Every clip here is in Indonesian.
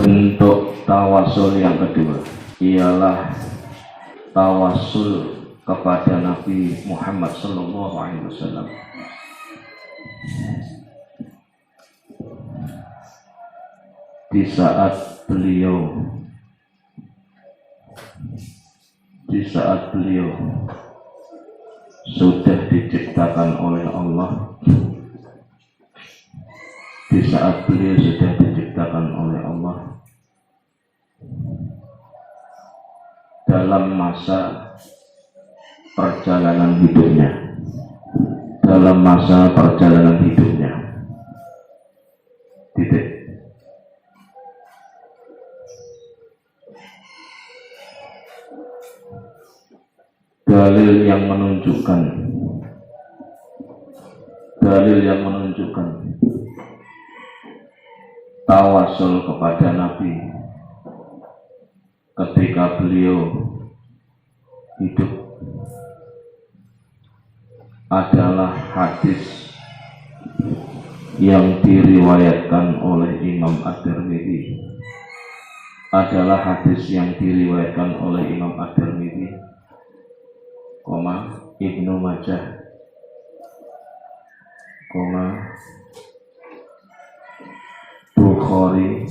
Bentuk tawasul yang kedua ialah tawasul kepada Nabi Muhammad SAW di saat beliau sudah diciptakan oleh Allah, di saat beliau sudah diciptakan oleh Allah dalam masa perjalanan hidupnya, titik. Dalil yang menunjukkan tawasul kepada Nabi ketika beliau hidup adalah hadis yang diriwayatkan oleh Imam At-Tirmidzi, Ibnu Majah, Bukhari,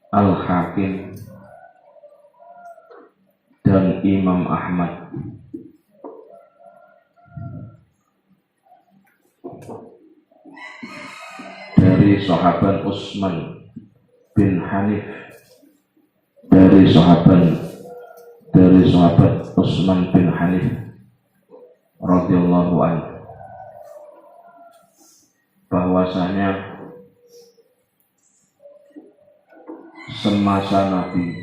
Al-Hakim, dan Imam Ahmad. Dari sahabat Utsman bin Hanif, dari sahabat Utsman bin Hanif radhiyallahu anhu, bahwasanya semasa Nabi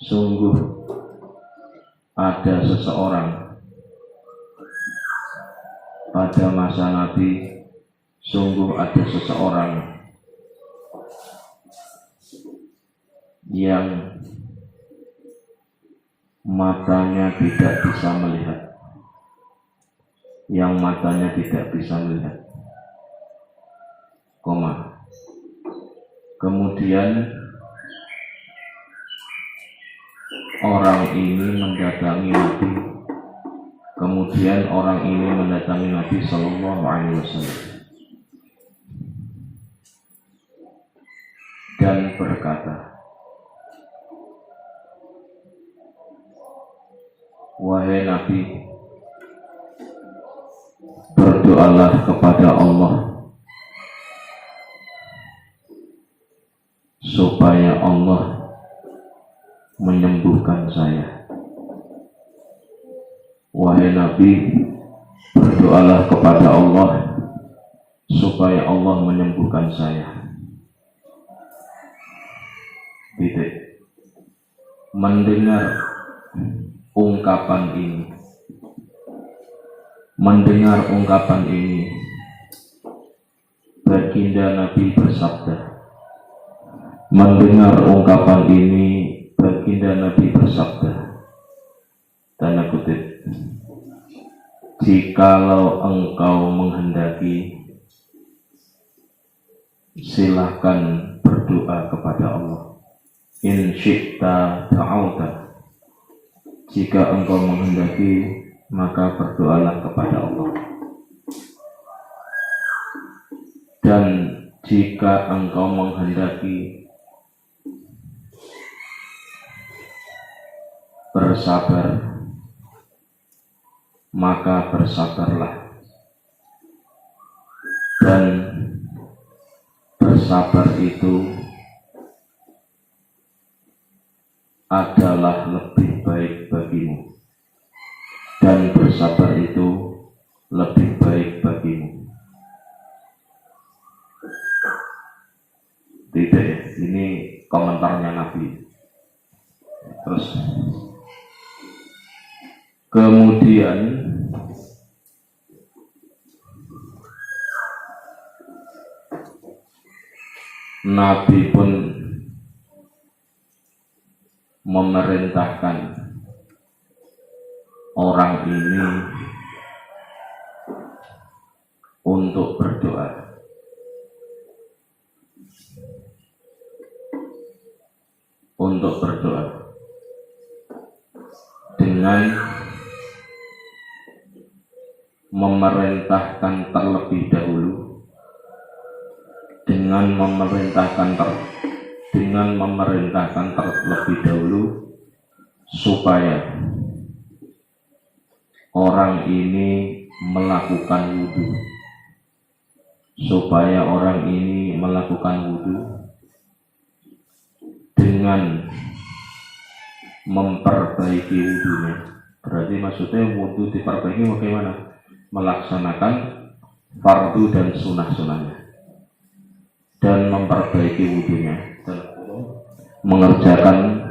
sungguh ada seseorang, pada masa Nabi sungguh ada seseorang yang matanya tidak bisa melihat, kemudian orang ini mendatangi Nabi Sallallahu Alaihi Wasallam dan berkata, "Wahai Nabi, berdoalah kepada Allah supaya Allah menyembuhkan saya. Wahai Nabi, berdoalah kepada Allah supaya Allah menyembuhkan saya." Titik. Mendengar ungkapan ini, baginda Nabi bersabda, tanda kutip, "Jikalau engkau menghendaki, silahkan berdoa kepada Allah. In syi'ta ta'auta." Jika engkau menghendaki, maka berdoalah kepada Allah. Dan jika engkau menghendaki bersabar, maka bersabarlah. Dan bersabar itu adalah lebih baik bagimu, dan bersabar itu lebih baik bagimu. Titik. Ini komentarnya Nabi. Terus kemudian Nabi pun memerintahkan orang ini untuk berdoa. Untuk berdoa dengan memerintahkan terlebih dahulu, dengan memerintahkan terlebih dahulu supaya orang ini melakukan wudu, dengan memperbaiki wudunya. Berarti maksudnya wudu diperbaiki bagaimana? Melaksanakan fardu dan sunnah-sunnahnya, dan memperbaiki wudunya, dan mengerjakan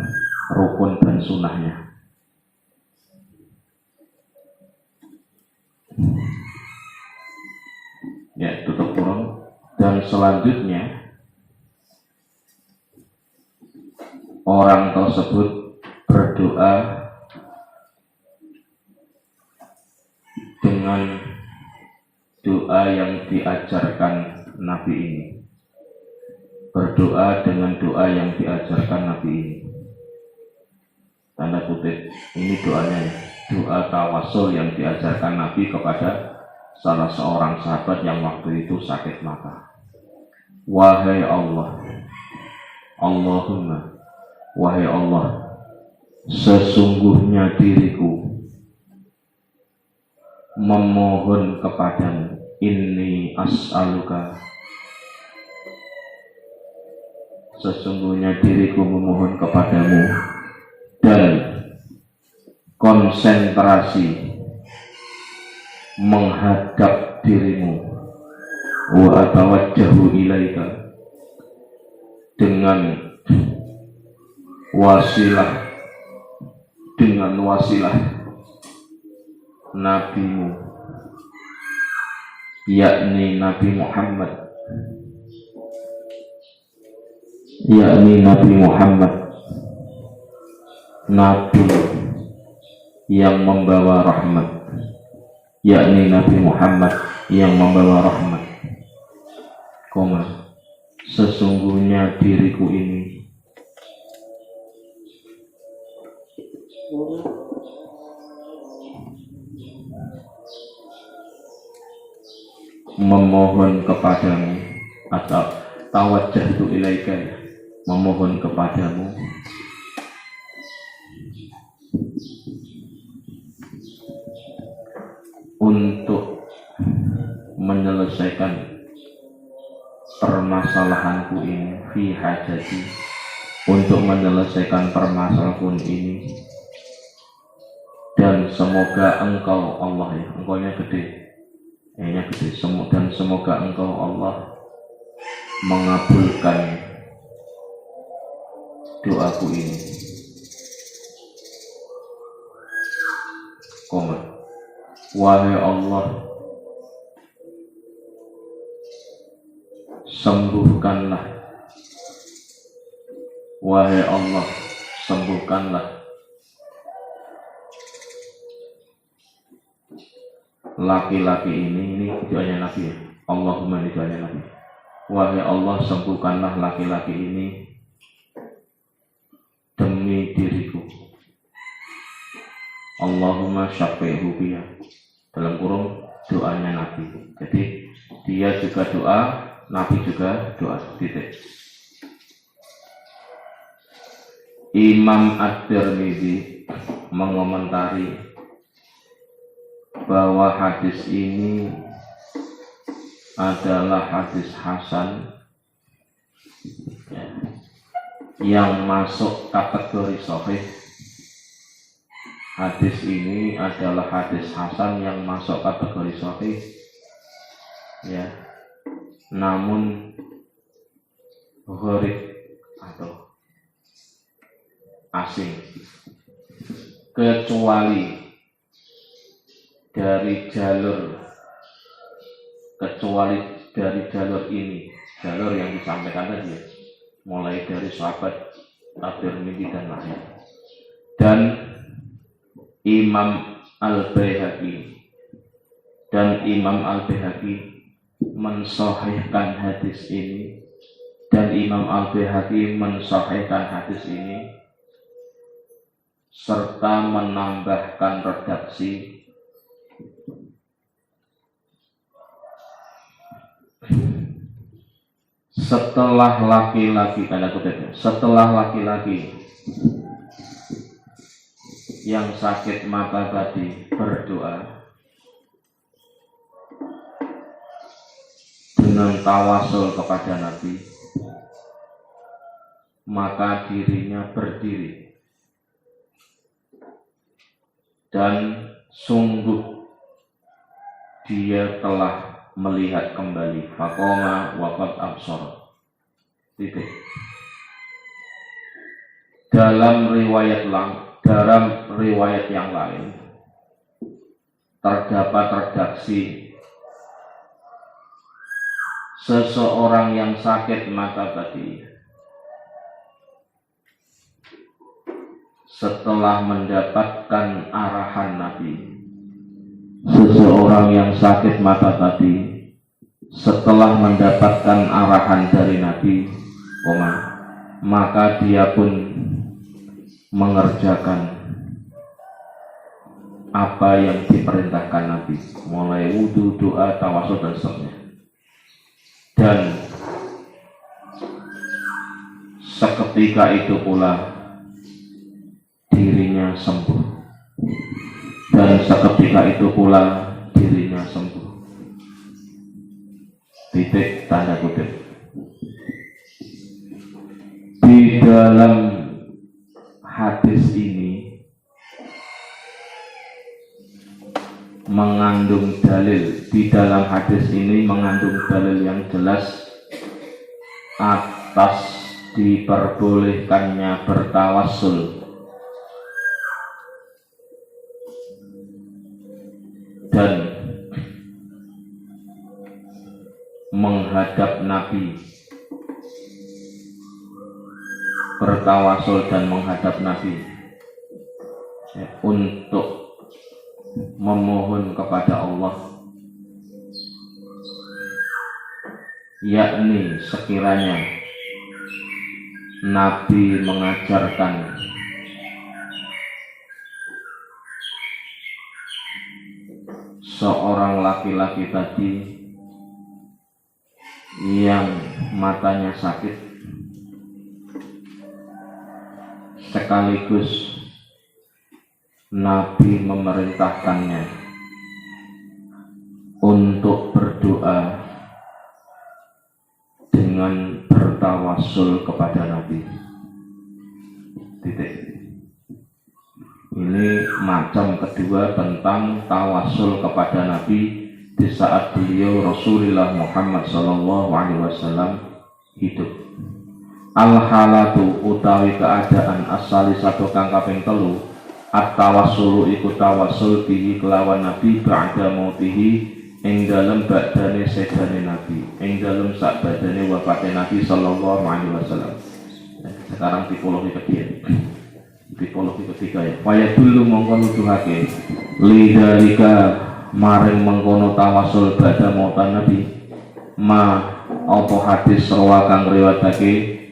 rukun dan sunnahnya. Ya, tutup kurung. Dan selanjutnya orang tersebut berdoa dengan doa yang diajarkan Nabi ini. Berdoa dengan doa yang diajarkan Nabi ini. Tanda kutip, ini doanya ya. Doa tawasul yang diajarkan Nabi kepada salah seorang sahabat yang waktu itu sakit mata. Wahai Allah, Allahumma, wahai Allah, sesungguhnya diriku memohon kepadamu, inni as'aluka, sesungguhnya diriku memohon kepadamu dan konsentrasi menghadap dirimu, wa atawajjahu ilaika, dengan wasilah nabimu, yakni Nabi Muhammad, Nabi yang membawa rahmat, yakni Nabi Muhammad yang membawa rahmat, sesungguhnya diriku ini memohon kepadamu, atau tawajjahtu ilaika, memohon kepadamu untuk menyelesaikan permasalahanku ini, fi hajati, untuk menyelesaikan permasalahanku ini, dan semoga engkau Allah, ya, engkaunya gede, dan semoga engkau Allah mengabulkan doaku ini. Wahai Allah, sembuhkanlah, wahai Allah, sembuhkanlah laki-laki ini doanya Nabi ya. Allahumma, ini doanya Nabi. Wahai Allah, sembuhkanlah laki-laki ini demi diriku. Allahumma syafi'hu biya, dalam kurung doanya Nabi. Jadi dia juga doa, Nabi juga doa, titik. Imam At-Tirmidzi mengomentari bahwa hadis ini adalah hadis hasan, ya, yang masuk kategori sahih. Hadis ini adalah hadis hasan yang masuk kategori sahih, ya, namun gharib atau asing, kecuali dari jalur ini, jalur yang disampaikan tadi, mulai dari sahabat At-Tirmidzi dan lain. Dan Imam Al-Baihaqi mensahihkan hadis ini, dan Imam Al-Baihaqi mensahihkan hadis ini serta menambahkan redaksi setelah laki-laki yang sakit mata tadi berdoa dengan tawasul kepada Nabi, maka dirinya berdiri dan sungguh dia telah melihat kembali. Faqoma waqad absar. Titik. Dalam riwayat yang lain terdapat redaksi seseorang yang sakit mata tadi setelah mendapatkan arahan Nabi. Seseorang yang sakit mata tadi setelah mendapatkan arahan dari Nabi, maka dia pun mengerjakan apa yang diperintahkan Nabi, mulai wudu, doa, tawasul dan seterusnya. Dan seketika itu pula dirinya sembuh. Titik tanda kutip. Di dalam hadis ini mengandung dalil yang jelas atas diperbolehkannya bertawassul dan menghadap Nabi, bertawasul dan menghadap Nabi untuk memohon kepada Allah, yakni sekiranya Nabi mengajarkan seorang laki-laki tadi yang matanya sakit, sekaligus Nabi memerintahkannya untuk berdoa dengan bertawassul kepada Nabi. Titik. Ini macam kedua tentang tawassul kepada Nabi di saat beliau Rasulullah Muhammad SAW hidup. Al-halatu utawi keadaan asali satu kang kaping telu, at-tawassulu iku tawassul bihi kelawan Nabi ba'da mautihi ing dalem badane sedane Nabi, ing dalem sak badane wafate Nabi SAW. Sekarang tipologi ketiga ya. Waya dulu mongko nuduhake lidalika maring mengkono tawasul bada mautan Nabi apa hadis rawa kang riwayatake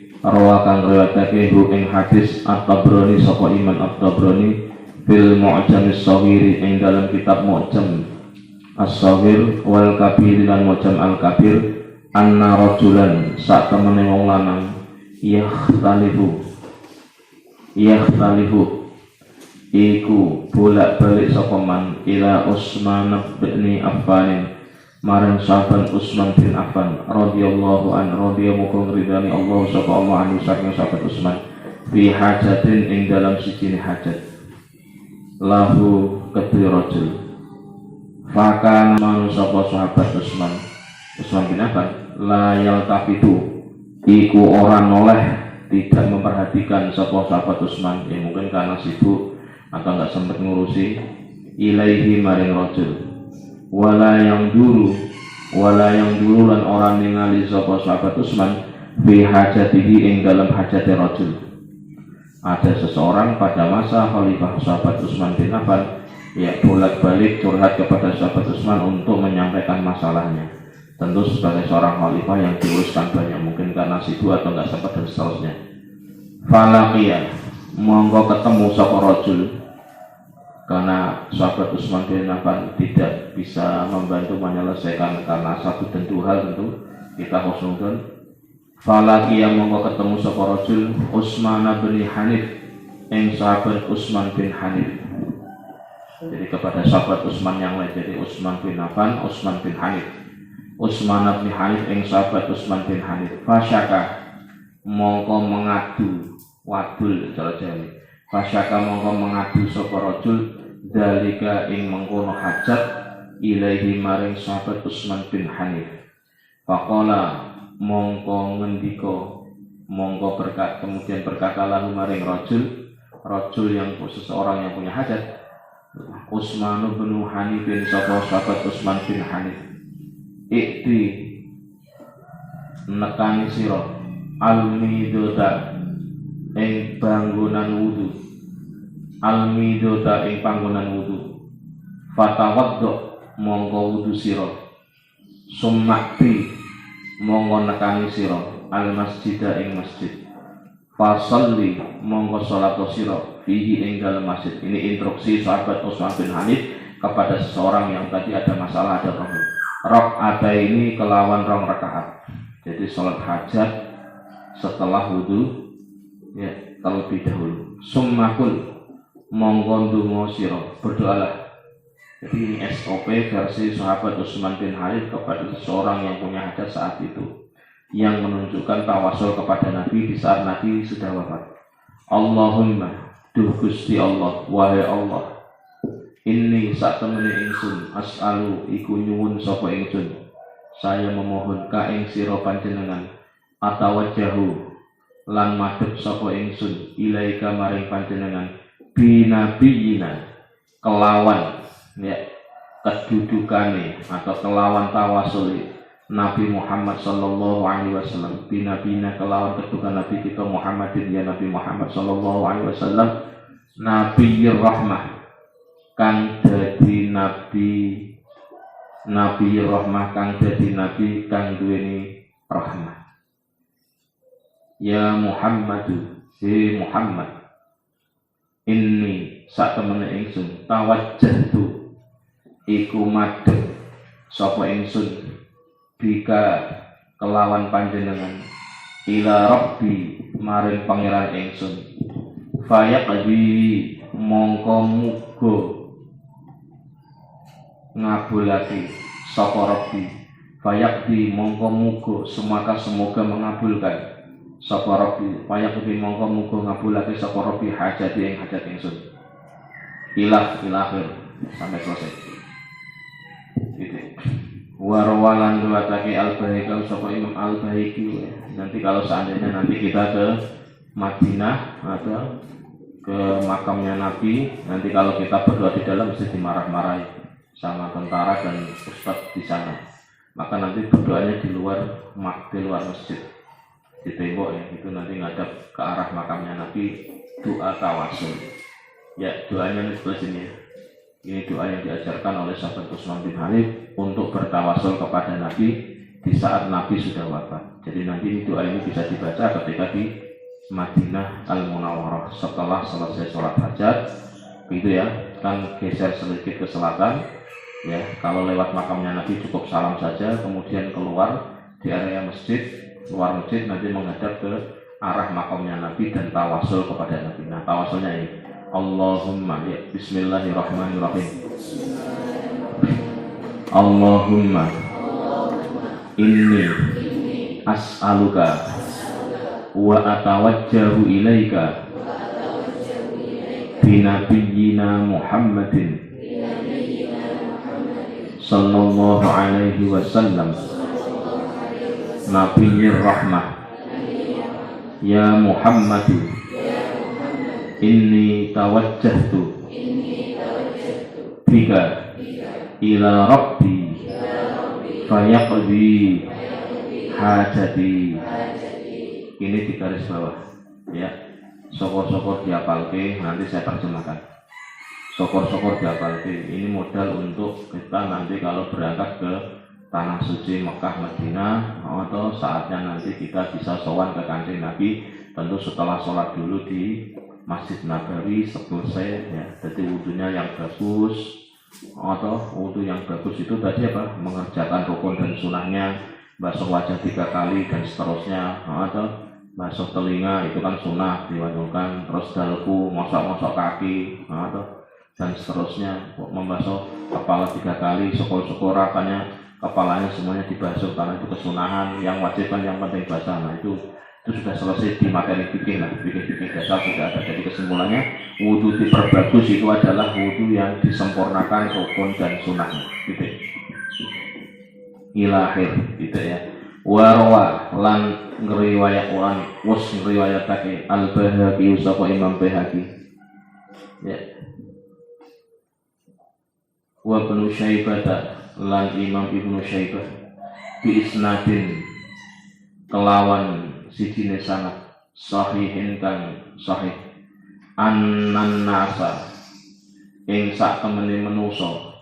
hu ing hadis At-Tabrani sapa Imam At-Tabrani fil Mu'jam as-Shaghir ing dalam kitab Mu'jam as-Shaghir wal Kabir lan Mu'jam al-Kabir anna rajulan sak temene wong lanang yakhtalifu iku bolak-balik sapa man ila Utsman bin Affan marang sahabat Utsman bin Affan radhiyallahu an radhiyallahu ridani Allah sapa Allah anu saking sahabat Utsman fi hajatin ing dalam siji hajat lahu kedue rajul fakan manu sapa sahabat Utsman bin Affan la yaltafitu iku ora noleh, tidak memperhatikan sapa sahabat Utsman, ya mungkin karena sibuk atau nggak sempat ngurusi ilaihi maring rajul wala yang dulu lan orang ningali sapa sahabat Utsman fi hajatihi ing dalam hajate rajul Ada seseorang pada masa Khalifah sahabat Utsman bin Affan bolak-balik curhat kepada sahabat Utsman untuk menyampaikan masalahnya. Tentu sebagai seorang khalifah yang diuruskan banyak, mungkin karena sibuk atau nggak sempat dan seterusnya. Falaqiya, monggo ketemu sapa rajul, karena sahabat Utsman bin Affan tidak bisa membantu menyelesaikan karena satu dan dua hal tentu kita husnudon. Falaqiya monggo ketemu sapa rajul Utsman bin Hanif, ing sahabat Utsman bin Hanif. Jadi kepada sahabat Utsman yang lain, jadi Utsman bin Affan, Utsman bin Hanif. Utsman bin Hanif ing sahabat Utsman bin Hanif. Fasyaka mongko mengadu, wadul cara Jawa. Fasyaka mongko mengadu sapa rajul dalika ing mengkono hajat ilaihi maring sahabat Utsman bin Hanif. Faqala mongko ngendika, mongko kemudian berkatalah maring rajul yang seseorang yang punya hajat, Utsman bin Hanif bin sahabat Utsman bin Hanif, ikti nekani sira almidota ing bangunan wudu, almidota ing panggonan wudu, fatawaddo mongko wudu sira, summakti monggo nekani sira al masjida ing masjid, fasalli monggo salat sira fihi ing dalem masjid. Ini instruksi sahabat Utsman bin Hanif kepada seseorang yang tadi ada masalah, ada problem. Rakaat ini kelawan rong rakaat. Jadi salat hajat setelah wudu ya terlebih dahulu. Summakul monggo ndonga sira, berdoalah. Jadi ini SOP versi sahabat Utsman bin Hanif kepada seseorang yang punya hajat saat itu, yang menunjukkan tawasul kepada Nabi di saat Nabi sudah wafat. Allahumma, duh Gusti Allah, wahai Allah, inni sak temene ingsun as'alu iku nyuwun sapa ingsun, saya memohon ka ing sira panjenengan, atawajjahu lan madhep sapa ingsun ilaika maring panjenengan, binabiyina kelawan ya kedudukane atau kelawan tawasul Nabi Muhammad sallallahu alaihi wasallam, binabina kelawan kedudukan Nabi kita Muhammadin, ya Nabi Muhammad sallallahu alaihi wasallam, Nabiyur Rahmah kang dadi Nabi Rahmah, kang dadi Nabi kang duweni rahmah. Ya Muhammadu, si Muhammad, inni sak temene ingsun tawajjahtu iku madhep sapa ingsun bika kelawan panjenengan ila rabbi maring pangeran ingsun, fayaqdi mongko muga ngabulake sapa rabbi, fayaqdi mongko muga semoga mengabulkan sapa rabbi, fayaqdi mongko muga ngabulake sapa rabbi hajati ing hajat ingsun ilakhir sampai selesai. Gitu. Warwalan riwayatake Al-Baihaqi sapa Imam Al-Baihaqi. Nanti kalau seandainya nanti kita ke Madinah atau ke makamnya Nabi, nanti kalau kita berdoa di dalam mesti dimarah-marahi sama tentara dan ustadz di sana. Maka nanti berdoanya di luar masjid, di tembok ya, itu nanti ngadap ke arah makamnya Nabi, doa tawasul. Ya, doanya ini sebelah sini. Ini doa yang diajarkan oleh sahabat Utsman bin Hanif untuk bertawasul kepada Nabi di saat Nabi sudah wafat. Jadi nanti doa ini bisa dibaca ketika di Madinah Al-Munawwarah setelah selesai sholat hajat, gitu ya. Kan geser sedikit ke selatan, ya. Kalau lewat makamnya Nabi cukup salam saja, kemudian keluar di area masjid, luar masjid nanti menghadap ke arah makamnya Nabi dan tawasul kepada Nabi. Nah, tawasulnya ini Allahumma, ya, bismillahirrahmanirrahim. Allahumma inni as'aluka wa atawajjahu ilaika binabiyyina Muhammadin sallallahu alaihi wasallam nabiyyir rahmah, ya Muhammadu inni tawajjahtu bika ila rabbi fayaqdi hajati. Ini di garis bawah ya. Syukur-syukur dihafalke, nanti saya terjemahkan. Syukur-syukur dihafalke. Ini modal untuk kita nanti kalau berangkat ke tanah suci Mekah Madinah, atau saatnya nanti kita bisa sowan ke Kanjeng Nabi. Tentu setelah sholat dulu di Masjid Nabawi selesai ya. Jadi wudunya yang bagus, atau wudhu yang bagus itu tadi apa? Mengerjakan rukun dan sunahnya, basuh wajah 3 kali dan seterusnya, atau basuh telinga itu kan sunnah diwajibkan, terus dalku, ngosok-ngosok kaki, atau dan seterusnya, membasuh kepala 3 kali, syukur-syukur rasanya kepalanya semuanya dibasuh karena itu kesunahan. Yang wajib kan yang penting basah. Nah itu sudah selesai di materi fikih. Nah fikih dasar sudah ada. Jadi kesimpulannya wudhu diperbagus itu adalah wudhu yang disempurnakan rukun dan sunahnya gitu. Ilahir gitu ya. Warwa lan ngriwayat ngriwayatake Al-Baihaqi sapa Imam Baihaqi ya. Wa Ibnu Syaibah lan Imam Ibnu Syaibah bi isnadin kelawan sijine sanad sahihin kang sahih annan nasa ing sak temene manusa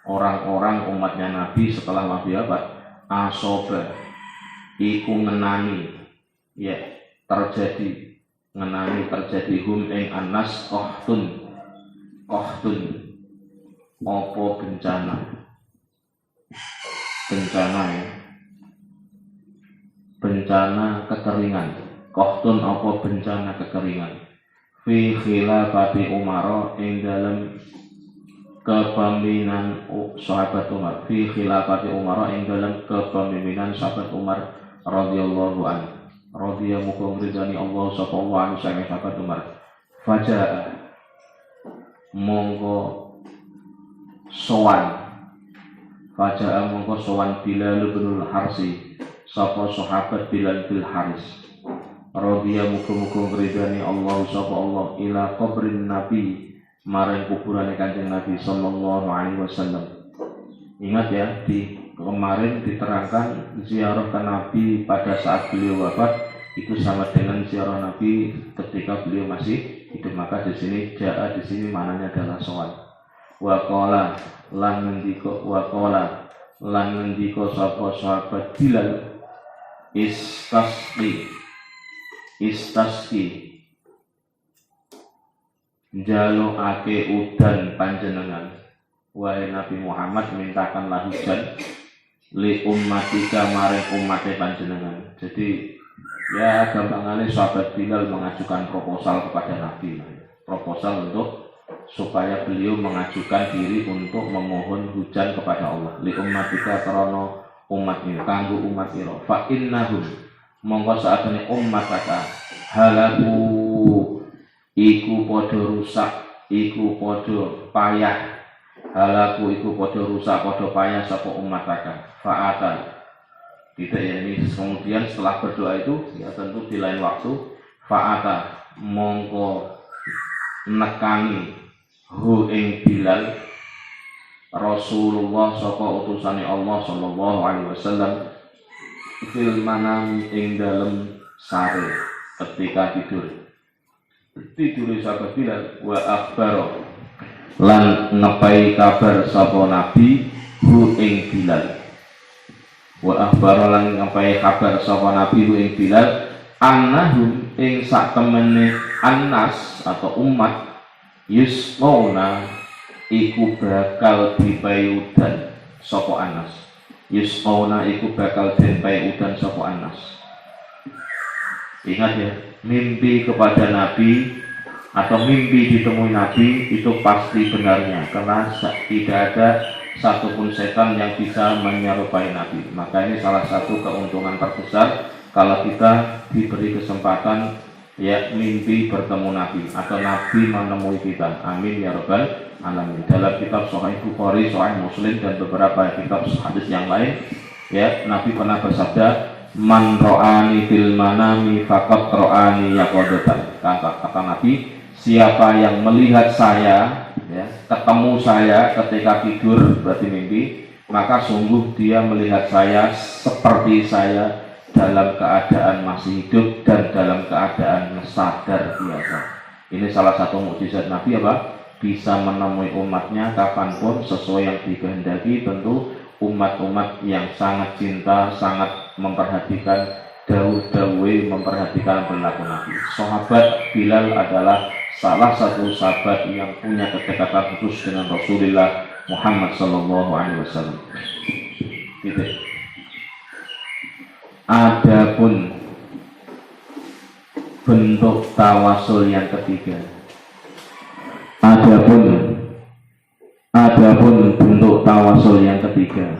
orang-orang umatnya Nabi setelah Nabi abad asoba iku ngenani ya terjadi hum ing anas qahtun apa bencana ya bencana kekeringan. Qahtun apa bencana kekeringan fi khilafati Umar ing dalam kepemimpinan sahabat Umar, fi khilafati Umar ing dalam kepemimpinan sahabat Umar radhiyallahu anhu. Radhiyallahu ridhani Allah sallallahu alaihi wasallam sahabat Umar. Faja'a mongko sowan Bilal bin Harsi sapa sahabat Bilal bin Haris radhiyallahu muga-muga ridhani Allah sapa Allah ila qabrin Nabi maring kuburane Kanjeng Nabi sallallahu alaihi wasallam. Ingat ya, di kemarin diterangkan ziarah ke Nabi pada saat beliau wafat itu sama dengan ziarah Nabi ketika beliau masih hidup. Maka di sini mananya adalah sowan. Wa qala lan ngendika sapa sahabat Bilal istasqi njalukake udan panjenengan wahai Nabi Muhammad, mintakanlah hujan li ummatika maring ummate panjenengan. Jadi ya gampangane sahabat Bilal mengajukan proposal kepada Nabi, proposal untuk supaya beliau mengajukan diri untuk memohon hujan kepada Allah. Li ummatika karena umat ini, kanggo umat ira. Fa innahum mongko saatane umat kata halaku iku padha rusak, iku padha payah. Halaku iku padha rusak, padha payah sapa umat kata. Fa'atan. Gitu ya, ini kemudian setelah berdoa itu ya tentu di lain waktu fa'ata mongko nekani hu ing Bilal Rasulullah sapa utusane Allah sallallahu alaihi wasallam fil manam ing dalem sare ketika tidur sahabat Bilal wa akhbaro lan ngepai kabar sapa Nabi hu ing Bilal wa akhbaro lan ngepai kabar sapa Nabi hu ing Bilal annahum ing sak temene annas atau umat yusmauna iku bakal dipayudan sapa Anas. Yusmauna iku bakal dipayudan sapa Anas. Ingat ya, mimpi kepada Nabi atau mimpi ditemui Nabi itu pasti benarnya, karena tidak ada satupun setan yang bisa menyerupai Nabi. Maka ini salah satu keuntungan terbesar kalau kita diberi kesempatan ya mimpi bertemu Nabi atau Nabi menemui kita. Amin ya rabbal alamin. Dalam kitab Sahih Bukhari, Sahih Muslim dan beberapa kitab hadis yang lain ya, Nabi pernah bersabda, man ro'ani fil manami faqad ro'ani yaqadatan. Kata Nabi, siapa yang melihat saya ya, ketemu saya ketika tidur berarti mimpi, maka sungguh dia melihat saya seperti saya dalam keadaan masih hidup dan dalam keadaan sadar biasa. Ini salah satu mukjizat Nabi apa? Bisa menemui umatnya kapanpun sesuai yang dikehendaki. Tentu umat-umat yang sangat cinta, sangat memperhatikan dawuh-dawuh, memperhatikan perilaku Nabi. Sahabat Bilal adalah salah satu sahabat yang punya kedekatan khusus dengan Rasulullah Muhammad SAW. Gitu. Adapun bentuk tawasul yang ketiga. Adapun bentuk tawasul yang ketiga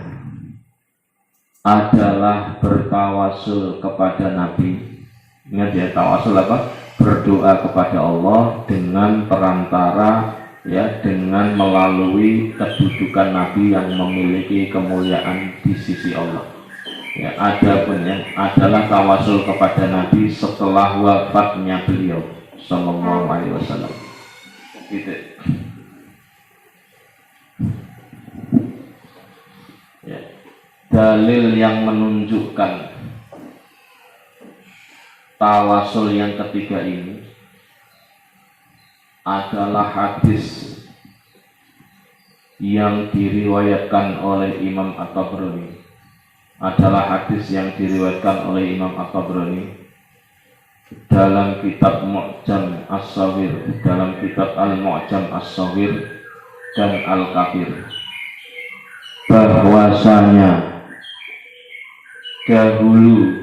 adalah bertawasul kepada Nabi. Ingat ya, tawasul apa? Berdoa kepada Allah dengan perantara, ya, dengan melalui kedudukan Nabi yang memiliki kemuliaan di sisi Allah. Ya, adapun yang adalah tawasul kepada Nabi setelah wafatnya beliau Sallallahu Alaihi Wasallam. Gitu. Ya. Dalil yang menunjukkan tawasul yang ketiga ini adalah hadis yang diriwayatkan oleh Imam At-Tabrani. Adalah hadis yang diriwayatkan oleh Imam At-Tabrani dalam kitab Mu'jam As-Saghir, dalam kitab Al-Mu'jam As-Saghir dan Al-Kabir, bahwasanya dahulu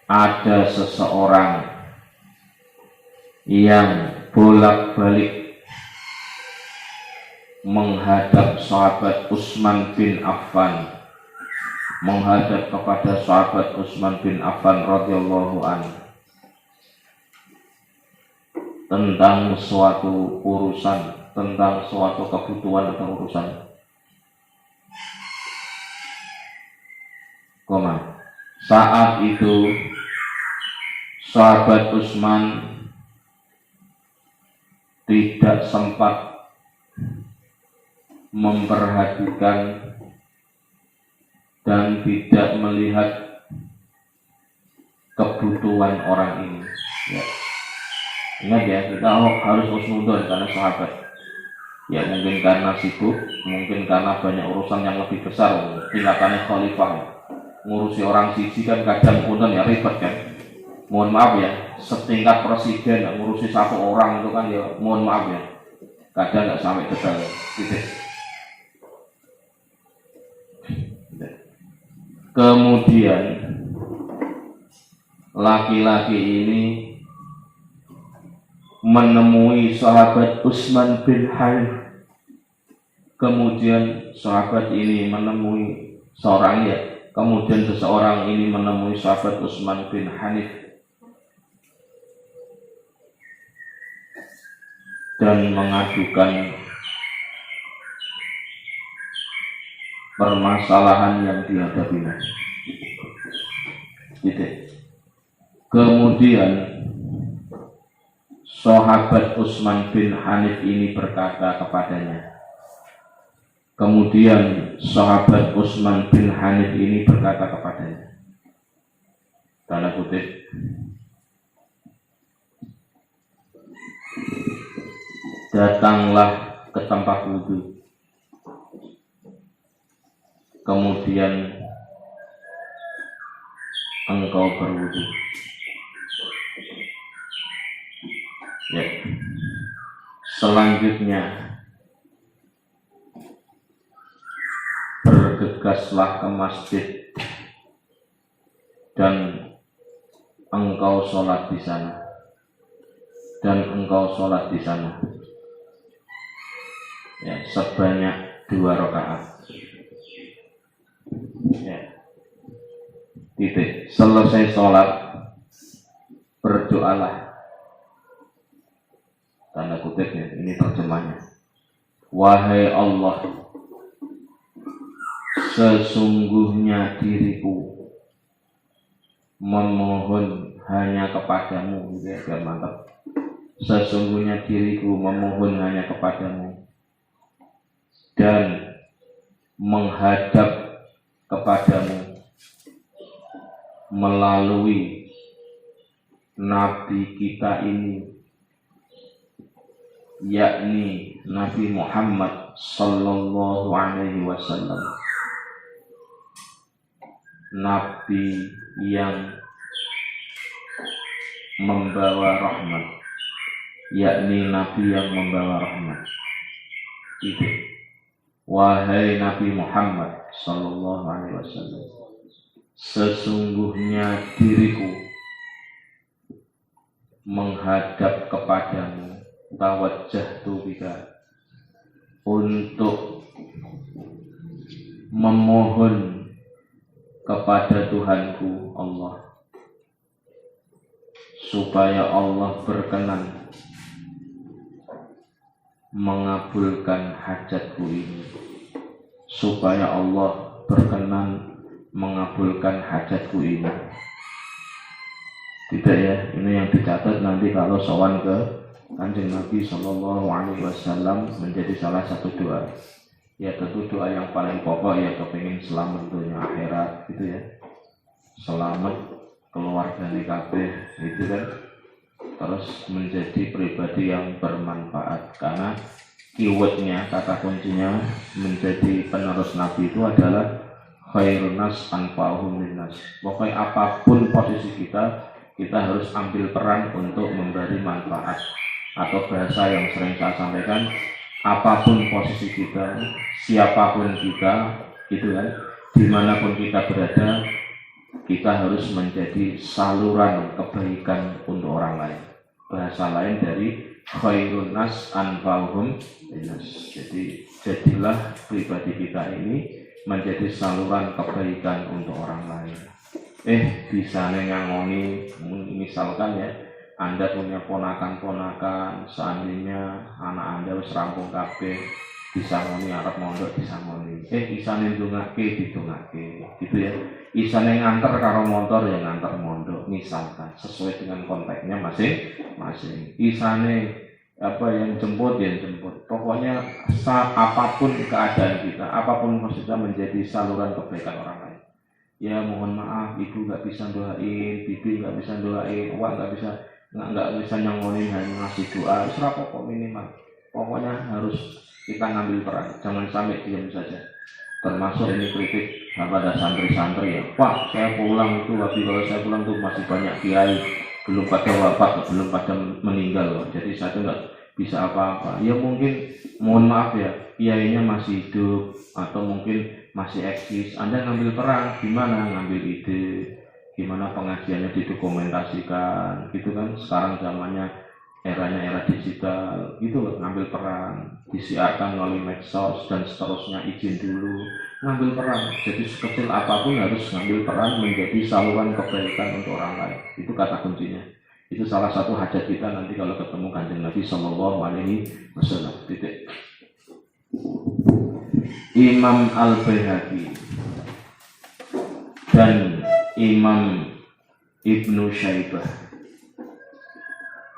ada seseorang yang bolak-balik menghadap sahabat Utsman bin Affan, menghadap kepada sahabat Utsman bin Affan radhiyallahu anhu tentang suatu urusan, tentang suatu kebutuhan atau urusan. Saat itu sahabat Utsman tidak sempat memperhatikan dan tidak melihat kebutuhan orang ini. Ya. Ingat ya, kita harus husnudon karena sahabat. Ya, mungkin karena sibuk, mungkin karena banyak urusan yang lebih besar. Tingkatannya khalifah, ngurusi orang siji kan kadang punten ya ribet kan. Mohon maaf ya, setingkat presiden yang ngurusi satu orang itu kan ya mohon maaf ya, kadang nggak sampai detail. Gitu. Kemudian laki-laki ini menemui sahabat Utsman bin Hanif. Kemudian sahabat ini menemui seorang, ya, kemudian seseorang ini menemui sahabat Utsman bin Hanif dan mengadukan permasalahan yang dihadapinya. Gitu. Kemudian sahabat Utsman bin Hanif ini berkata kepadanya. Kemudian sahabat Utsman bin Hanif ini berkata kepadanya. Tanda kutip. Datanglah ke tempat wudhu. Kemudian engkau berwudu. Ya. Selanjutnya bergegaslah ke masjid dan engkau sholat di sana. Dan engkau sholat di sana. Ya, sebanyak 2 rakaat. Ya. Titik. Selesai sholat, berdoalah. Tanda kutipnya, ini terjemahnya. Wahai Allah, sesungguhnya diriku memohon hanya kepadamu, gitu ya, biar mantap. Sesungguhnya diriku memohon hanya kepadamu dan menghadap kepadamu melalui Nabi kita ini, yakni Nabi Muhammad sallallahu alaihi wasallam, Nabi yang membawa rahmat, yakni Nabi yang membawa rahmat. Itu, wahai Nabi Muhammad sallallahu alaihi wasallam, sesungguhnya diriku menghadap kepadamu, tawajjahtu bika, untuk memohon kepada Tuhanku Allah supaya Allah berkenan mengabulkan hajatku ini, supaya Allah berkenan mengabulkan hajatku ini. Tidak ya, ini yang dicatat nanti kalau sowan ke Kanjeng Nabi Sallallahu Alaihi Wasallam menjadi salah satu doa. Ya tentu doa yang paling pokok ya kepingin selamat dunia akhirat gitu ya, selamat keluarga kabeh gitu kan, terus menjadi pribadi yang bermanfaat. Karena keywordnya, kata kuncinya menjadi penerus Nabi itu adalah khairun nas anfa'uhum linnas. Pokoknya apapun posisi kita harus ambil peran untuk memberi manfaat. Atau bahasa yang sering saya sampaikan, apapun posisi kita, siapapun kita, gitu kan, dimanapun kita berada, kita harus menjadi saluran kebaikan untuk orang lain. Bahasa lain dari khairun nas anfa'uhum linnas. Jadi jadilah pribadi kita ini menjadi saluran kebaikan untuk orang lain. Bisa ngangoni, misalkan ya, Anda punya ponakan-ponakan, seandainya anak Anda wis rampung kabeh, disangoni arep mondok disangoni. Isane ndongake ditungake, gitu ya. Isane nganter karo motor ya nganter mondok, misalkan sesuai dengan konteksnya masing-masing. Isane yang jemput ya jemput. Pokoknya apapun keadaan kita, apapun kita menjadi saluran kebaikan orang lain. Ya mohon maaf, ibu nggak bisa doain, bibi nggak bisa doain, wak nggak bisa nyangoni, hanya ngasih doa. Serah pokok minimal. Pokoknya harus kita ngambil peran, jangan sampai diam saja. Termasuk ini kritik kepada santri-santri ya. Pak, saya pulang itu, tapi kalau saya pulang tuh masih banyak kiai belum pada wafat, belum pada meninggal. Jadi saya tuh nggak bisa apa-apa. Ya mungkin mohon maaf ya, kiainya masih hidup atau mungkin masih eksis. Anda ngambil peran, gimana ngambil ide, gimana pengajiannya didokumentasikan, gitu kan. Sekarang zamannya eranya era digital, gitu loh, ngambil peran, disiarkan melalui medsos dan seterusnya, izin dulu, ngambil peran. Jadi sekecil apapun harus ngambil peran menjadi saluran kebaikan untuk orang lain. Itu kata kuncinya. Itu salah satu hajat kita nanti kalau ketemu Kanjeng Nabi Sallallahu Alaihi Wasallam. Titik. Imam Al-Baihaqi dan Imam Ibnu Syaibah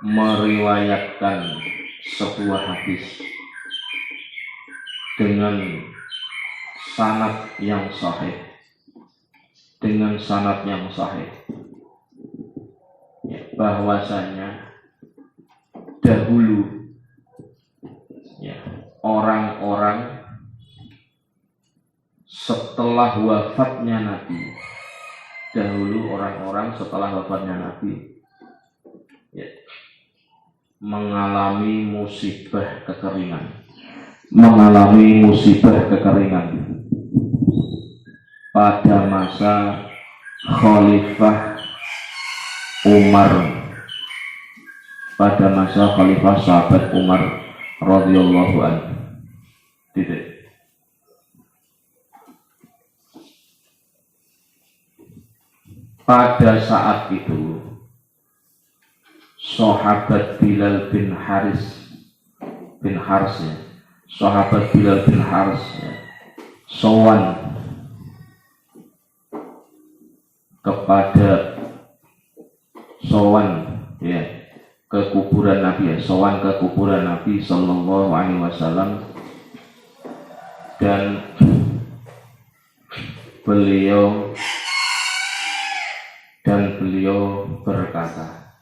meriwayatkan sebuah hadis dengan sanad yang sahih, ya, bahwasanya dahulu ya, orang-orang setelah wafatnya Nabi, ya, mengalami musibah kekeringan pada masa Khalifah Umar, pada masa Khalifah sahabat Umar radhiyallahu anhu. Titik. Pada saat itu sahabat Bilal bin Haris ya, sahabat Bilal bin Haris ya, sowan ya ke kuburan Nabi ya, sowan ke kuburan Nabi Sallallahu Alaihi Wasallam, dan beliau beliau berkata,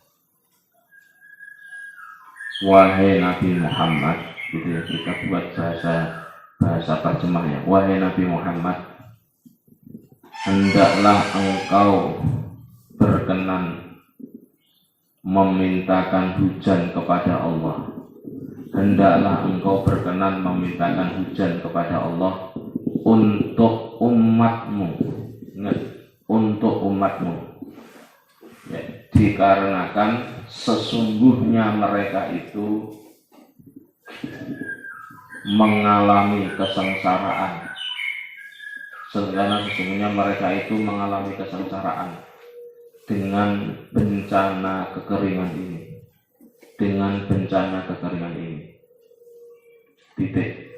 wahai Nabi Muhammad, gitu ya, kita buat bahasa terjemahnya. Wahai Nabi Muhammad, hendaklah engkau berkenan memintakan hujan kepada Allah. Hendaklah engkau berkenan memintakan hujan kepada Allah untuk umatmu. Ingat, untuk umatmu. Ya, dikarenakan sesungguhnya mereka itu mengalami kesengsaraan. Sesungguhnya mereka itu mengalami kesengsaraan dengan bencana kekeringan ini. Dengan bencana kekeringan ini. Titik.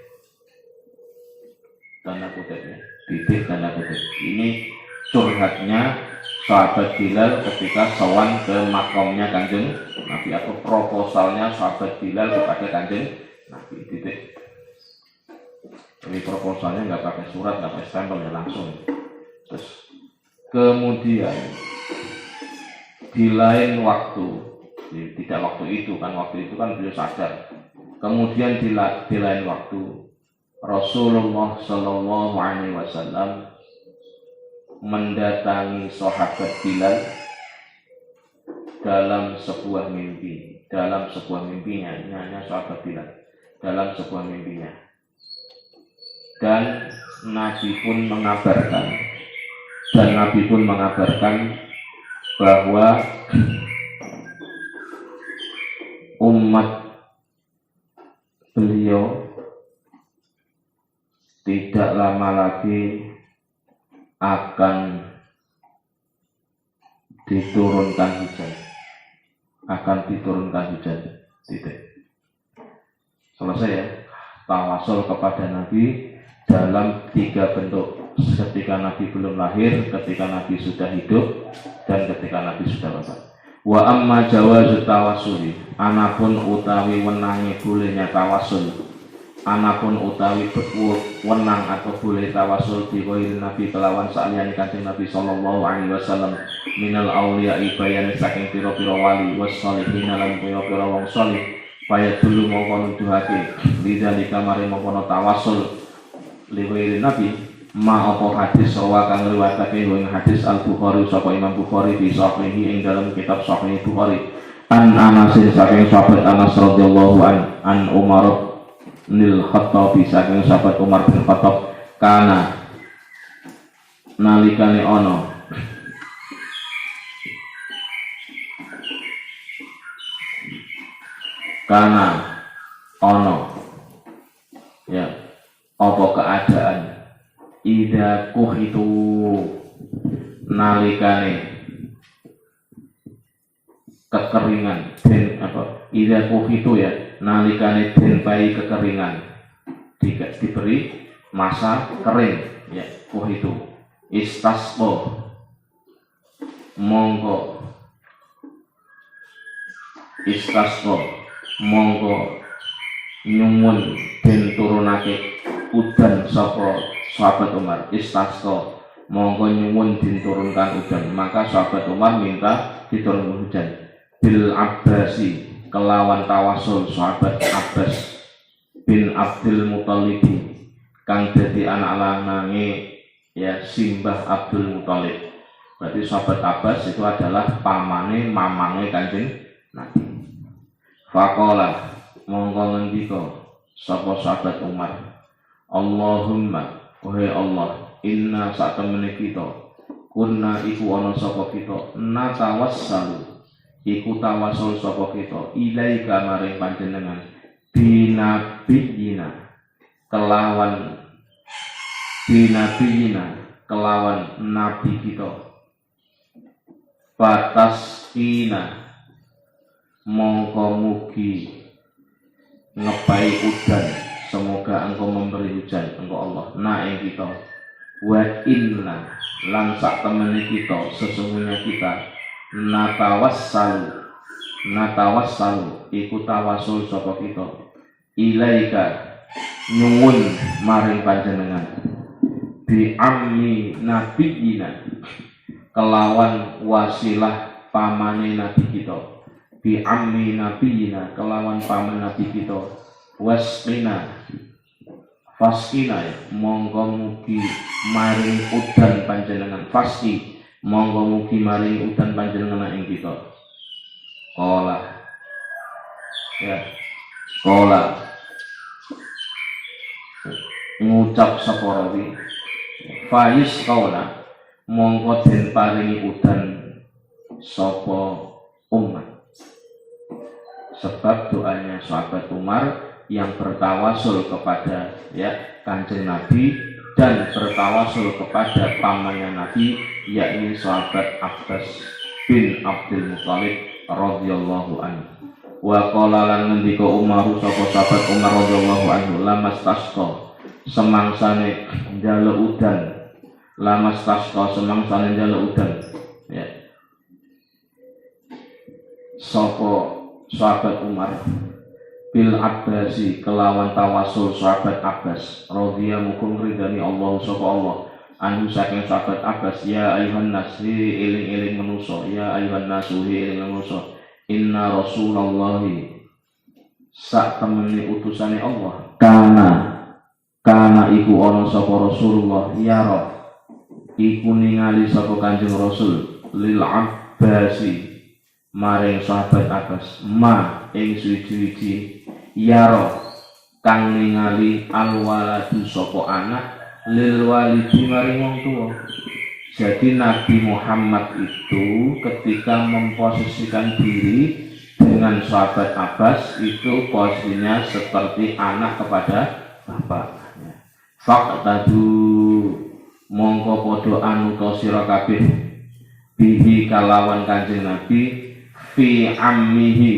Tanda kutipnya. Titik tanda kutip. Ini curhatnya sahabat Bilal ketika sowan ke makamnya Kanjeng Nabi, atau proposalnya sahabat Bilal kepada Kanjeng Nabi. Titik. Ini proposalnya nggak pakai surat, nggak pakai stempel, ya langsung. Terus kemudian di lain waktu, tidak waktu itu kan beliau sadar. Kemudian di lain waktu Rasulullah Shallallahu Alaihi Wasallam mendatangi sahabat Bilal dalam sebuah mimpi, hanya sahabat Bilal dalam sebuah mimpinya, dan Nabi pun mengabarkan bahwa umat beliau tidak lama lagi akan diturunkan hujan. Titik. Selesai ya. Tawasul kepada Nabi dalam 3 bentuk. Ketika Nabi belum lahir, ketika Nabi sudah hidup, dan ketika Nabi sudah wafat. Wa amma jawazu tawassuli, anapun utawi wenange bolehnya tawasul, anapun utawi wenang atau boleh tawasul bi ghairi Nabi kelawan saliyane Kanjeng Nabi sallallahu alaihi wasallam minal auliya ibayan saking pira-pira wali was sholihin lan pira-pira wong sholih, kaya dulu mongko nuduhake lidzalika mari mongko tawasul li ghairi Nabi ma apa hadis rawa kang riwayatake ing hadis Al-Bukhari sapa Imam Bukhari di sahihi ing dalam kitab Sahih Bukhari an Anas saking sahabat Anas radhiyallahu an Umar bin Khattab saking sahabat Umar bin Khattab kana nalikane ono ya apa keadaan ida kuhitu nalikane kekeringan den apa ida kuhitu ya nalikane den pai kekeringan diberi masa kering ya kuhitu istasqo monggo nyumun den turunake udan sapa sahabat Umar. Istasqa monggo nyuwun diturunkan udan, maka sahabat Umar minta diturunkan hujan. Bil Abbasi kelawan tawasul sahabat Abbas bin Abdul Muthalib kang dadi anak lanange ya Simbah Abdul Muthalib. Berarti sahabat Abbas itu adalah pamane mamange Kanjeng Nabi. Faqala monggo ngendika sapa sahabat Umar, Allahumma wahai Allah, inna sak temene kita kunna iku ana sapa kita natawassalu iku tawasul sapa kita ilaika maring panjenengan binabiyina kelawan nabi kita bataskina mongko mugi ngepai udan, semoga engkau memberi hujan engkau Allah ing kita wa inna lan sak temene kita sesungguhnya kita natawassalu iku tawasul sapa kita ilaika nyuwun maring panjenengan bi ammi nabiyina kelawan wasilah pamane nabi kita, bi ammi nabiyina kelawan paman nabi kita, wasqina faskina ya, monggo mugi maring udan panjenengan, faski monggo mugi maring udan panjenengan ing kita. Kola ya, kola ngucap sapa rawi, fayus kaula mongko den paringi udan sapa umat. Sebab doanya sahabat Umar yang bertawasul kepada Kanjeng Nabi dan bertawasul kepada pamannya Nabi, yakni sahabat Abbas bin Abdul Muthalib radhiyallahu anhu. Wa qala lan ngendika Umar sapa sahabat Umar radhiyallahu anhu, lamas tasqa semangsane njaluk udan, lamas tasqa semangsane njaluk udan ya. Sapa sahabat Umar bil Abbasi kelawan tawasul sahabat Abbas radhiyallahu mukum ridani Allah sapa Allah anhu saking sahabat Abbas, ya ayuhan nas eling-eling manusa, ya ayuhan nas eling manusa, inna rasulallahi sak temene utusane Allah kana iku ana sapa Rasulullah yara iku ningali sapa Kanjeng Rasul lil Abbasi maring sahabat Abbas ma ing suci-suci yaro kang ningali alwaladu sapa anak lil walidi maring wong tuwa. Jadi Nabi Muhammad itu ketika memposisikan diri dengan sahabat Abbas itu posisinya seperti anak kepada bapaknya. Faqtadu mongko padha anuta sira kabeh bihi kalawan Kanjeng Nabi fi ammihi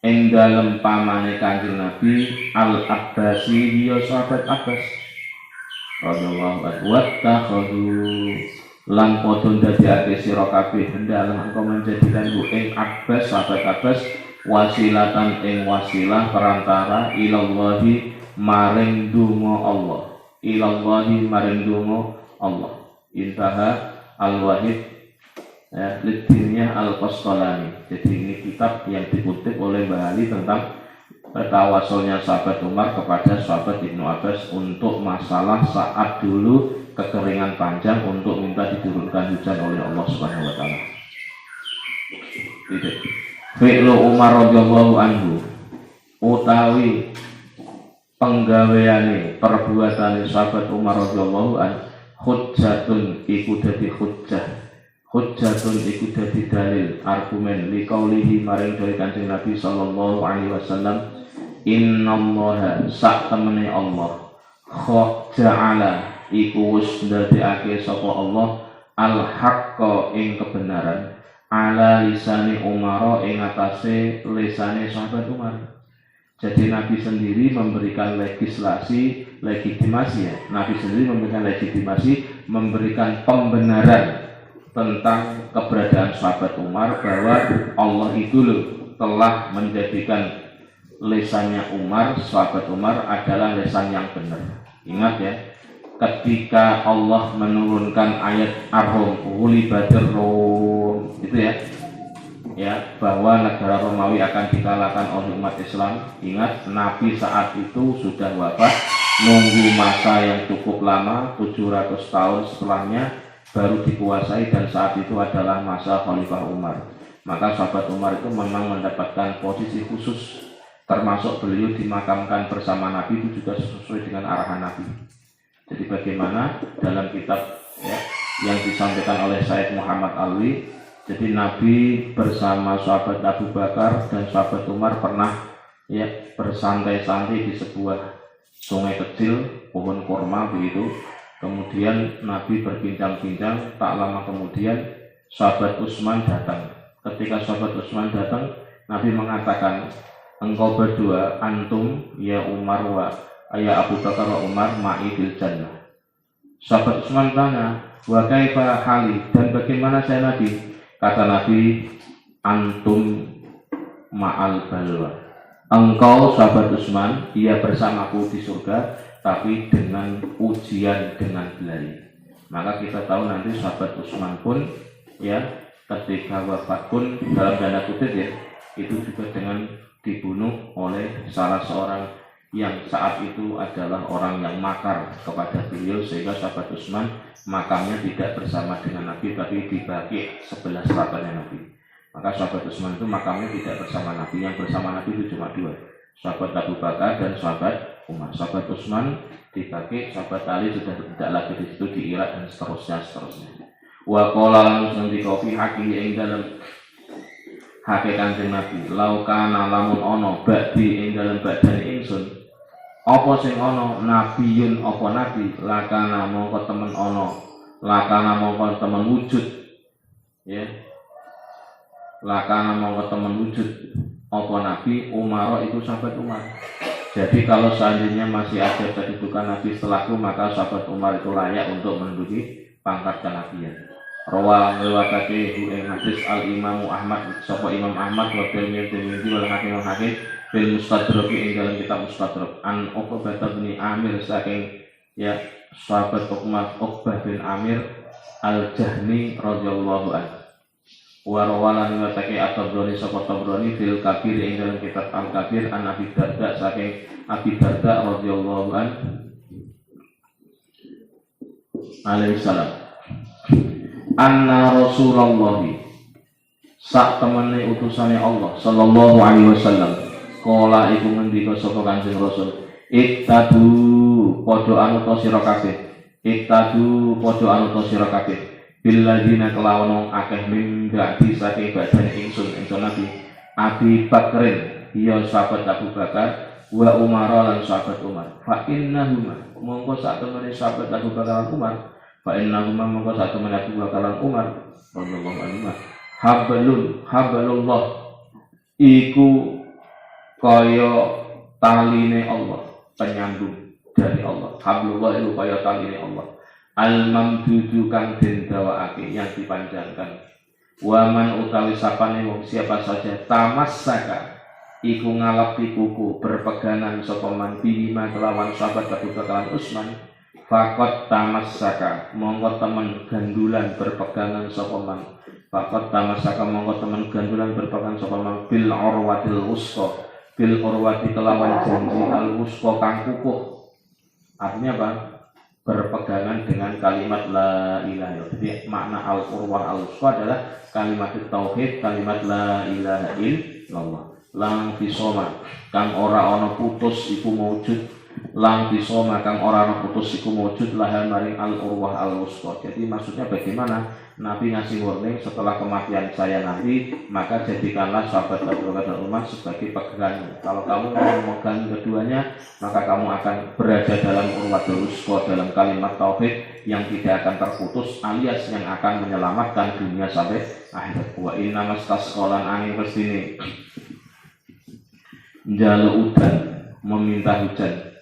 ing dalem pamane Kanjeng Nabi al Abbasi ya sahabat Abbas radhiyallahu anhu wa takhadu lan padha ndadekake sira kabeh hendaklah engkau menjadikan ing Abbas sahabat Abbas wasilatan ing wasilah perantara ilallahi maring donga Allah, ilallahi maring donga Allah. Intaha al-Wahid Lidinnya Al-Qasqalani. Jadi ini kitab yang dikutip oleh Mbah Ali tentang tawasulnya sahabat Umar kepada sahabat Ibnu Abbas untuk masalah saat dulu kekeringan panjang untuk minta diturunkan hujan oleh Allah Subhanahu wa taala. Fi'lu Umar radhiyallahu anhu utawi penggaweane perbuatane sahabat Umar radhiyallahu anhu hujjatun iku dadi hujjatun iku dadi dalil argumen liqaulihi maring dari Kanjeng Nabi sallallahu alaihi wasallam, innallaha sak temene Allah ja'ala iku wis ndadekake sapa Allah al haqqa ing kebenaran ala lisani Umar ing atase lisane sahabat Umar. Jadi Nabi sendiri memberikan legitimasi ya. Nabi sendiri memberikan legitimasi, memberikan pembenaran tentang keberadaan sahabat Umar bahwa Allah itu telah menjadikan lisannya Umar, sahabat Umar adalah lisan yang benar. Ingat ya, ketika Allah menurunkan ayat Ar-Rum, Ghulibatir Rum, itu ya, bahwa negara Romawi akan dikalahkan oleh umat Islam. Ingat, Nabi saat itu sudah wafat, nunggu masa yang cukup lama, 700 tahun setelahnya baru dikuasai, dan saat itu adalah masa Khalifah Umar. Maka sahabat Umar itu memang mendapatkan posisi khusus, termasuk beliau dimakamkan bersama Nabi itu juga sesuai dengan arahan Nabi. Jadi bagaimana dalam kitab yang disampaikan oleh Said Muhammad Alwi, jadi Nabi bersama sahabat Abu Bakar dan sahabat Umar pernah bersantai-santai di sebuah sungai kecil, pohon kurma begitu. Kemudian Nabi berbincang-bincang, tak lama kemudian sahabat Utsman datang. Ketika sahabat Utsman datang, Nabi mengatakan, engkau berdua, antum ya Umar wa ya Abu Bakar wa Umar ma'i fil jannah. Sahabat Utsman tanya, wa kaifa hali, dan bagaimana saya Nabi? Kata Nabi, antum ma'al balwa. Engkau sahabat Utsman, dia bersamaku di surga, tapi dengan ujian, dengan belai. Maka kita tahu nanti sahabat Utsman pun ketika wafat pun dalam tanda kutip ya, itu juga dengan dibunuh oleh salah seorang yang saat itu adalah orang yang makar kepada beliau, sehingga sahabat Utsman makamnya tidak bersama dengan Nabi tapi dibagi sebelah seratannya Nabi. Maka sahabat Utsman itu makamnya tidak bersama Nabi, yang bersama Nabi itu cuma dua, sahabat Abu Bakar dan sahabat Umar. Sahabat Utsman dibagi, sahabat Ali sudah tidak lagi di situ, di Irak dan seterusnya. Wa qala nanti kopi haki ing dalam hake Kanjeng Nabi, laukana lamun ono ba'di ing dalam badane ingsun, apa sing ono nabiyun apa nabi, lakana mongko temen ono, lakana mongko temen wujud ya, lakana mongko temen wujud apa nabi Umar itu sahabat Umar. Jadi kalau seandainya masih ada kedudukan Nabi setelahku, maka sahabat Umar itu layak untuk menduduki pangkat kenabian. Rawa ngriwayatake ing hadis Al Imam Ahmad, sapa Imam Ahmad wa Tirmidzi wal Hakim bil Mustadrak ing dalam kitab Mustadrak an Uqbah bin Amir saking ya sahabat Uqbah bin Amir Al-Jahmi radhiyallahu anhu. Wa rawalan ngriwayatake At-Tabrani sapa Tabrani fil Kabir ing dalam kitab Al-Kabir an Abi Darda saking Abi Darda radhiyallahu anhu alaihi salam. Anna Rasulullah sak temene utusane Allah sallallahu alaihi wasallam kala iku ngendika sapa Kanjeng Rasul, iktadu padha anut sira kabeh, iktadu padha anut sira kabeh billadina kelawan akeh mimba disake badane ingsun Nabi Abi Bakrin ya sahabat Abu Bakar wa Umar lan sahabat Umar fa innahuma mongko sak temene sahabat Abu Bakar lan Umar fa innahuma mongko sak temene Abu Bakar lan Umar radhiyallahu anhu hablullah iku kaya taline Allah, penyambung dari Allah. Hablullah itu kaya taline Allah, al-mamdudu kang den dawaake yang dipanjangkan. Waman utawi sapane wong siapa saja tamassaka iku ngalakti kuku berpegangan sapa man bima kelawan sahabat Abu Bakar Utsman, faqat tamassaka monggo temen gandulan berpegangan sapa man, faqat tamassaka monggo temen gandulan berpegangan sapa man bil urwatil wusqa, bil urwati kelawan janji al wusqa kang kukuh. Artinya apa? Berpegangan dengan kalimat la ilaha illallah. Jadi makna al-urwah al-wusqa adalah kalimat tauhid, kalimat la ilaha illallah. Lang fisoma kang ora ana putus iku maujud, lang fisoma kang ora ana putus iku maujud lahan maring al-urwah al-wusqa. Jadi maksudnya bagaimana? Nabi ngasih warning, setelah kematian saya nanti, maka jadikanlah sahabat Abu Bakar dan Umar sebagai pegangan. Kalau kamu mau memegang keduanya, maka kamu akan berada dalam urwatul wusqa, dalam kalimat tauhid yang tidak akan terputus, alias yang akan menyelamatkan dunia sampai akhirat. Wa inna mastasqalan angin pestini njaluk udan, meminta hujan.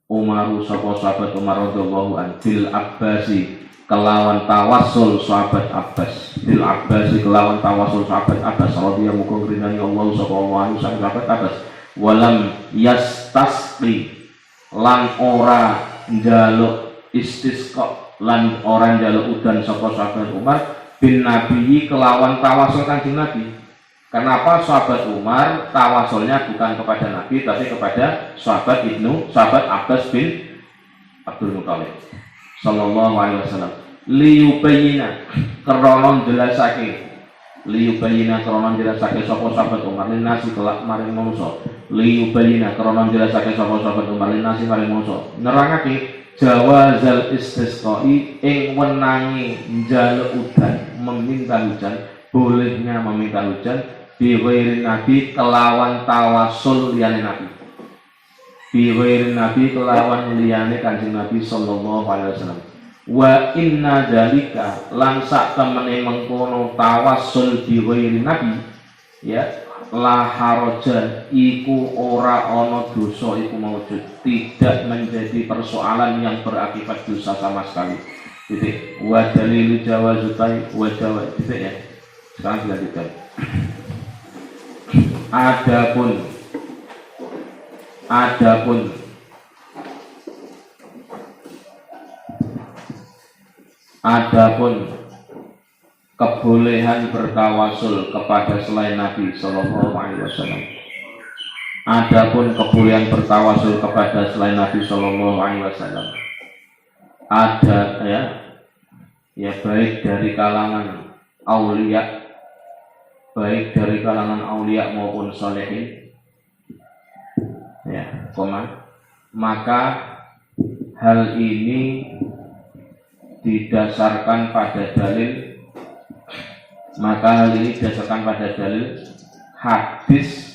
Umaru sapa sahabat Umar radhiyallahu anhu bil Abbasi kelawan tawasul sahabat Abbas, bil Abbasi kelawan tawasul sahabat Abbas radhiyallahu ridhani Allah subhanahu sahabat Abbas, walam yastasqi lan ora njaluk istisqa lan ora njaluk udan sapa sahabat Umar bin Nabi kelawan tawasul Kanjeng Nabi. Kenapa sahabat Umar tawasulnya bukan kepada Nabi tapi kepada sahabat Abbas bin Abdul Muthalib sallallahu alaihi wasallam, liyubayyina krana jelasake, liyubayyina krana jelasake sapa sahabat Umar linasi kelak maring manusa, liyubayyina krana jelasake sapa sahabat Umar linasi maring manusa, nerangake jawazal istisqai ing wenange njaluk udan, meminta hujan, bolehnya meminta hujan bi ghairi nabi kelawan tawasul liyane nabi, bi ghairi nabi kelawan liyane Kanjeng Nabi sallallahu alaihi wasallam. Wa inna dzalika lan sak temene mengkono tawasul bi ghairi nabi ya la haraja iku ora ana dosa iku maujud, tidak menjadi persoalan yang berakibat dosa sama sekali. Titik. Wa dalilu jawazutai wa jawaz titik ya. Sekarang dilanjutkan. Adapun kebolehan bertawasul kepada selain Nabi Sallallahu Alaihi Wasallam. Adapun kebolehan bertawasul kepada selain Nabi Sallallahu Alaihi Wasallam ada ya baik dari kalangan aulia, maupun solehin, ya, maka hal ini didasarkan pada dalil hadis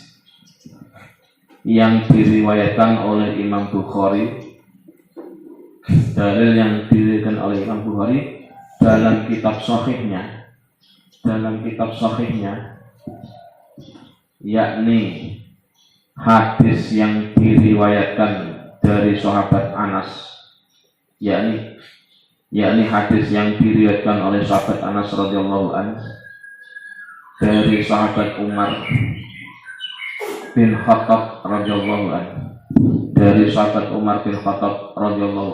yang diriwayatkan oleh Imam Bukhari, dalam kitab sahihnya, yakni hadis yang diriwayatkan dari sahabat Anas, yakni hadis yang diriwayatkan oleh sahabat Anas radhiyallahu anhu dari sahabat Umar bin Khattab radhiyallahu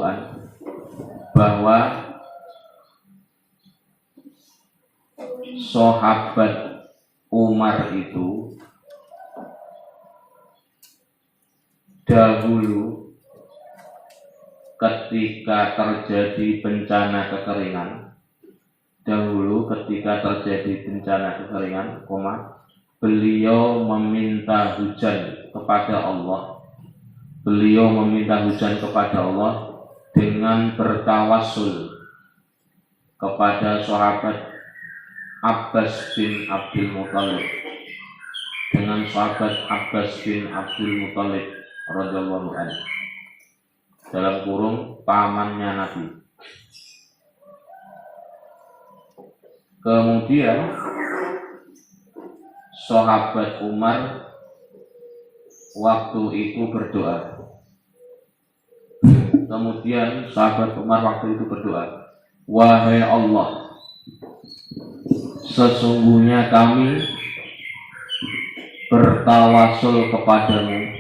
anhu, bahwa sahabat Umar itu dahulu ketika terjadi bencana kekeringan, beliau meminta hujan kepada Allah. Dengan bertawassul kepada sahabat Abbas bin Abdul Muthalib, radhiyallahu anhu, dalam kurung pamannya Nabi. Kemudian sahabat Umar waktu itu berdoa. Wahai Allah, sesungguhnya kami bertawasul kepadamu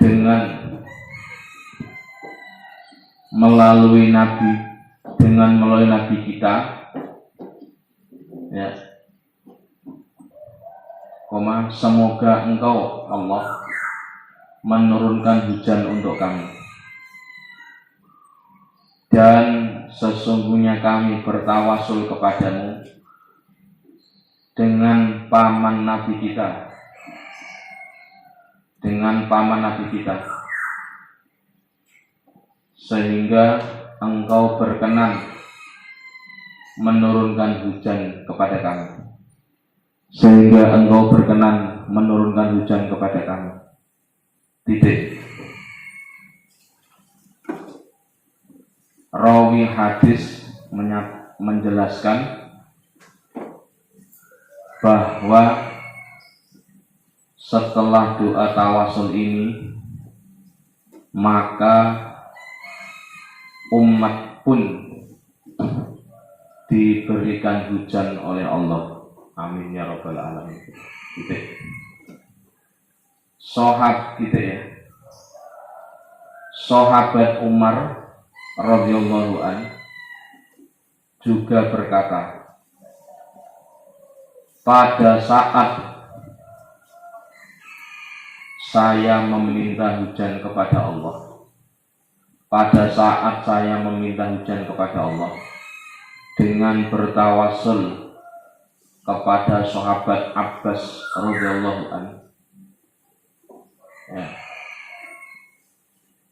dengan melalui Nabi kita, ya, semoga Engkau Allah menurunkan hujan untuk kami, dan sesungguhnya kami bertawasul kepadamu dengan paman Nabi kita, sehingga Engkau berkenan menurunkan hujan kepada kami. Titik. Rawi hadis menjelaskan bahwa setelah doa tawasul ini, maka umat pun diberikan hujan oleh Allah. Amin ya rabbal alamin. Sahabat Umar radhiyallahu anhu juga berkata, pada saat saya meminta hujan kepada Allah, dengan bertawasul kepada sahabat Abbas radhiyallahu anhu, ya,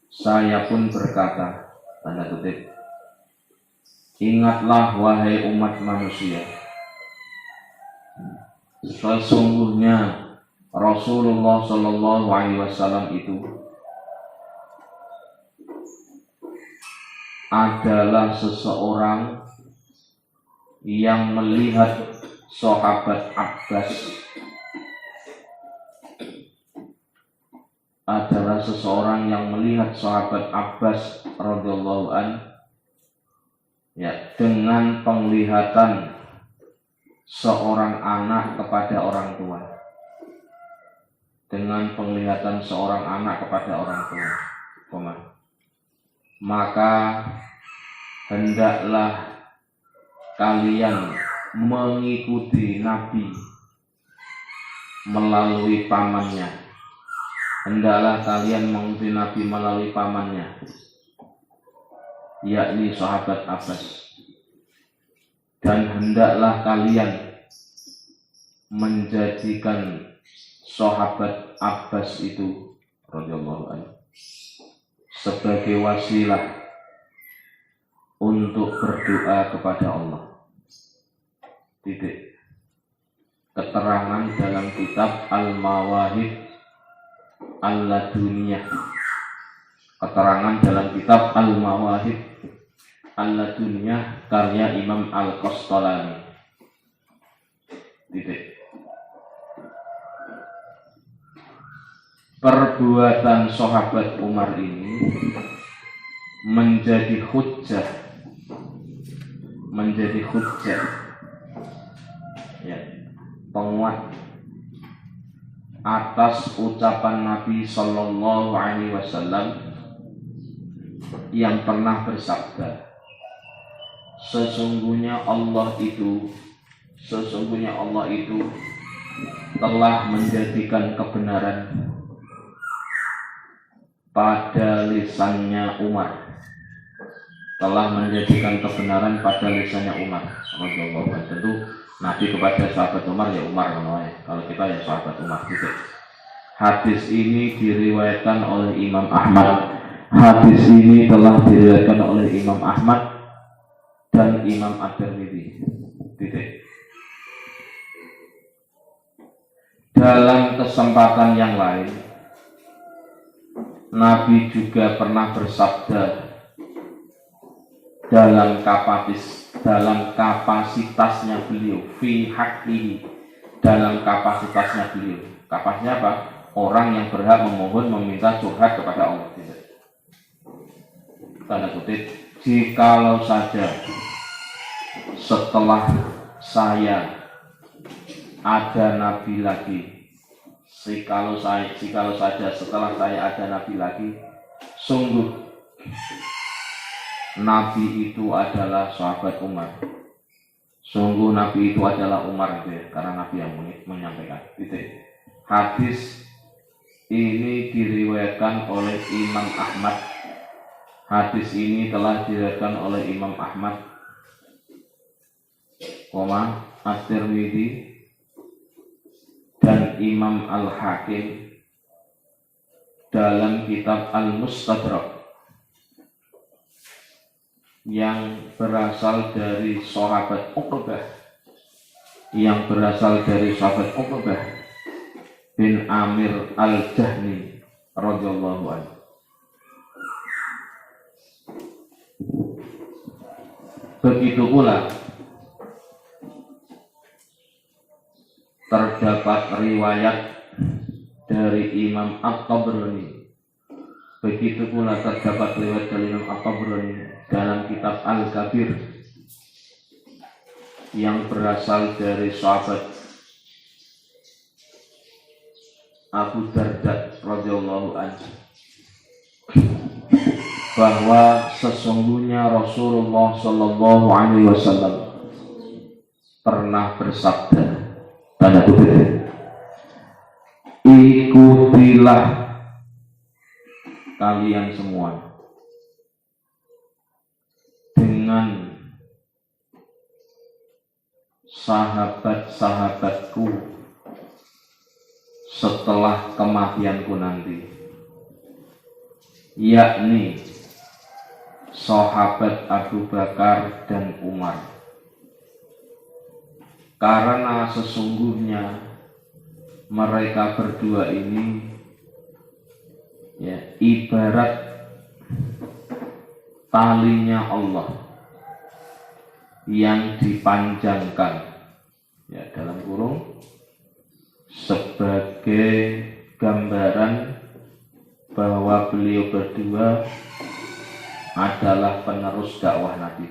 saya pun berkata, tanda kutip, ingatlah wahai umat manusia, sesungguhnya Rasulullah Shallallahu Alaihi Wasallam itu adalah seseorang yang melihat sahabat Abbas, adalah seseorang yang melihat sahabat Abbas radhiyallahu an, ya, dengan penglihatan seorang anak kepada orang tua, dengan penglihatan seorang anak kepada orang tua, maka hendaklah kalian mengikuti Nabi melalui pamannya. Hendaklah kalian mengikuti Nabi melalui pamannya, yakni sahabat Abbas. Dan hendaklah kalian menjadikan sahabat Abbas itu radhiyallahu anhu sebagai wasilah untuk berdoa kepada Allah. Titik. Keterangan dalam kitab Al-Mawahib Al-Laduniyah. Keterangan dalam kitab Al-Mawahib Al-Laduniyah karya Imam Al-Qastalani. Titik. Perbuatan sahabat Umar ini menjadi hujjah, ya, penguat atas ucapan Nabi Sallallahu Alaihi Wasallam yang pernah bersabda, sesungguhnya Allah itu telah menjadikan kebenaran pada lisannya Umar, Tentu Nabi kepada sahabat Umar ya Umar, kalau kita ya sahabat Umar gitu. Hadis ini diriwayatkan oleh Imam Ahmad. Hadis ini telah diriwayatkan oleh Imam Ahmad dan Imam At-Tirmidzi. Titik. Dalam kesempatan yang lain, Nabi juga pernah bersabda dalam kapasitasnya beliau, fi haqqihi, dalam kapasitasnya beliau. Kapasitasnya apa? Orang yang berhak memohon, meminta curhat kepada Allah. Tanda kutip, jikalau saja setelah saya ada Nabi lagi, jikalau saja setelah saya ada Nabi lagi, sungguh Nabi itu adalah sahabat Umar. Sungguh Nabi itu adalah Umar, gitu ya, karena Nabi yang menyampaikan. Gitu. Hadis ini diriwayatkan oleh Imam Ahmad. Hadis ini telah diriwayatkan oleh Imam Ahmad, At-Tirmidzi dan Imam Al-Hakim dalam kitab Al-Mustadrak yang berasal dari sahabat Uqbah bin Amir Al-Jahni radhiyallahu anhu. Begitu pula terdapat riwayat dari Imam At-Tabrani. Begitu pula terdapat riwayat dari Imam At-Tabrani dalam kitab Al-Kabir yang berasal dari sahabat Abu Darda radhiyallahu anhu, bahwa sesungguhnya Rasulullah Shallallahu Alaihi Wasallam pernah bersabda, tanda kutip, ikutilah kalian semua dengan sahabat-sahabatku setelah kematianku nanti, yakni sahabat Abu Bakar dan Umar, karena sesungguhnya mereka berdua ini, ya, ibarat talinya Allah yang dipanjangkan, ya dalam kurung, sebagai gambaran bahwa beliau berdua adalah penerus dakwah Nabi,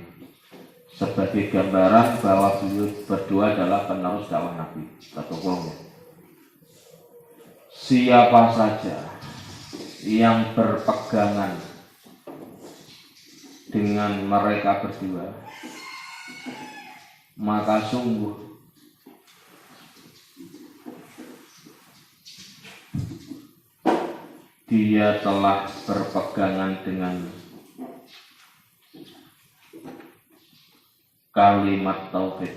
sebagai gambaran bahwa beliau berdua adalah penerus dakwah Nabi. Satu kurung. Siapa saja yang berpegangan dengan mereka berdua, maka sungguh dia telah berpegangan dengan kalimat tauhid.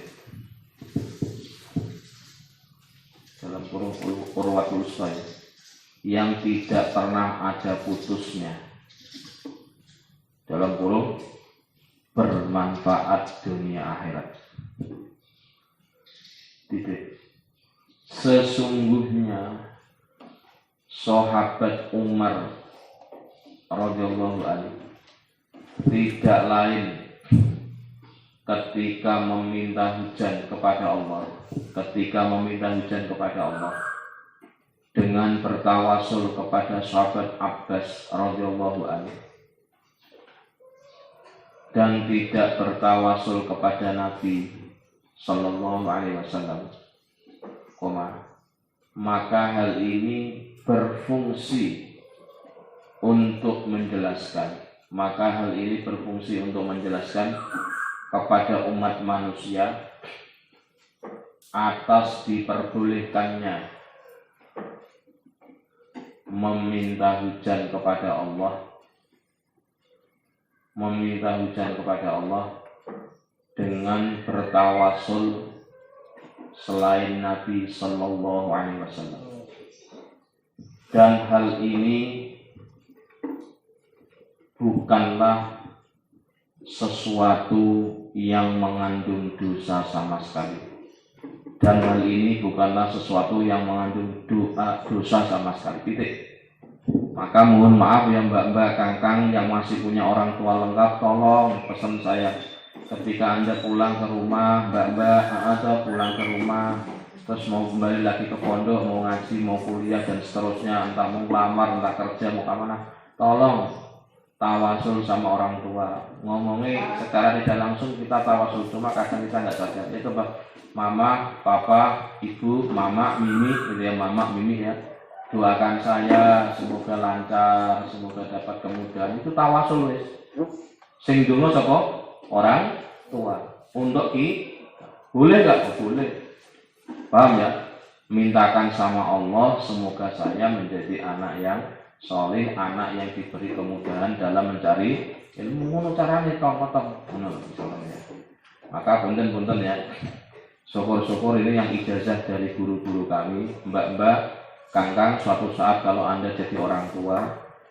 Dalam kurung Urwatul Usta yang tidak pernah ada putusnya, dalam kurung bermanfaat dunia akhirat. Titik. Sesungguhnya sahabat Umar radhiyallahu anhu tidak lain ketika meminta hujan kepada Allah, dengan bertawasul kepada sahabat Abbas radhiyallahu anhu, dan tidak bertawasul kepada Nabi sallallahu alaihi wasallam, maka hal ini berfungsi untuk menjelaskan kepada umat manusia atas diperbolehkannya meminta hujan kepada Allah dengan bertawasul selain Nabi sallallahu alaihi wasallam. Dan hal ini bukanlah sesuatu yang mengandung dosa sama sekali. Dosa sama sekali. Titik. Maka mohon maaf ya mbak-mbak, kangkang yang masih punya orang tua lengkap, tolong pesan saya, ketika Anda pulang ke rumah, mbak-mbak atau pulang ke rumah, terus mau kembali lagi ke pondok, mau ngaji, mau kuliah dan seterusnya, entah mau ngelamar, entah kerja, mau kemana, tolong tawasul sama orang tua. Ngomongnya secara tidak langsung kita tawasul, cuma kadang kita nggak sadar. Itu mama, papa, ibu, mama, mimi, gitu ya, mama, mimi ya, doakan saya semoga lancar, semoga dapat kemudahan. Itu tawasul wis. Sing donga sapa? Orang tua. Untuk boleh nggak? Boleh. Paham ya? Mintakan sama Allah semoga saya menjadi anak yang soleh, anak yang diberi kemudahan dalam mencari ilmu. Ngono carane tong-tong ngono misalnya. Maka punten-punten ya. Syukur-syukur ini yang ijazah dari guru-guru kami, mbak-mbak, kangkang, suatu saat kalau Anda jadi orang tua,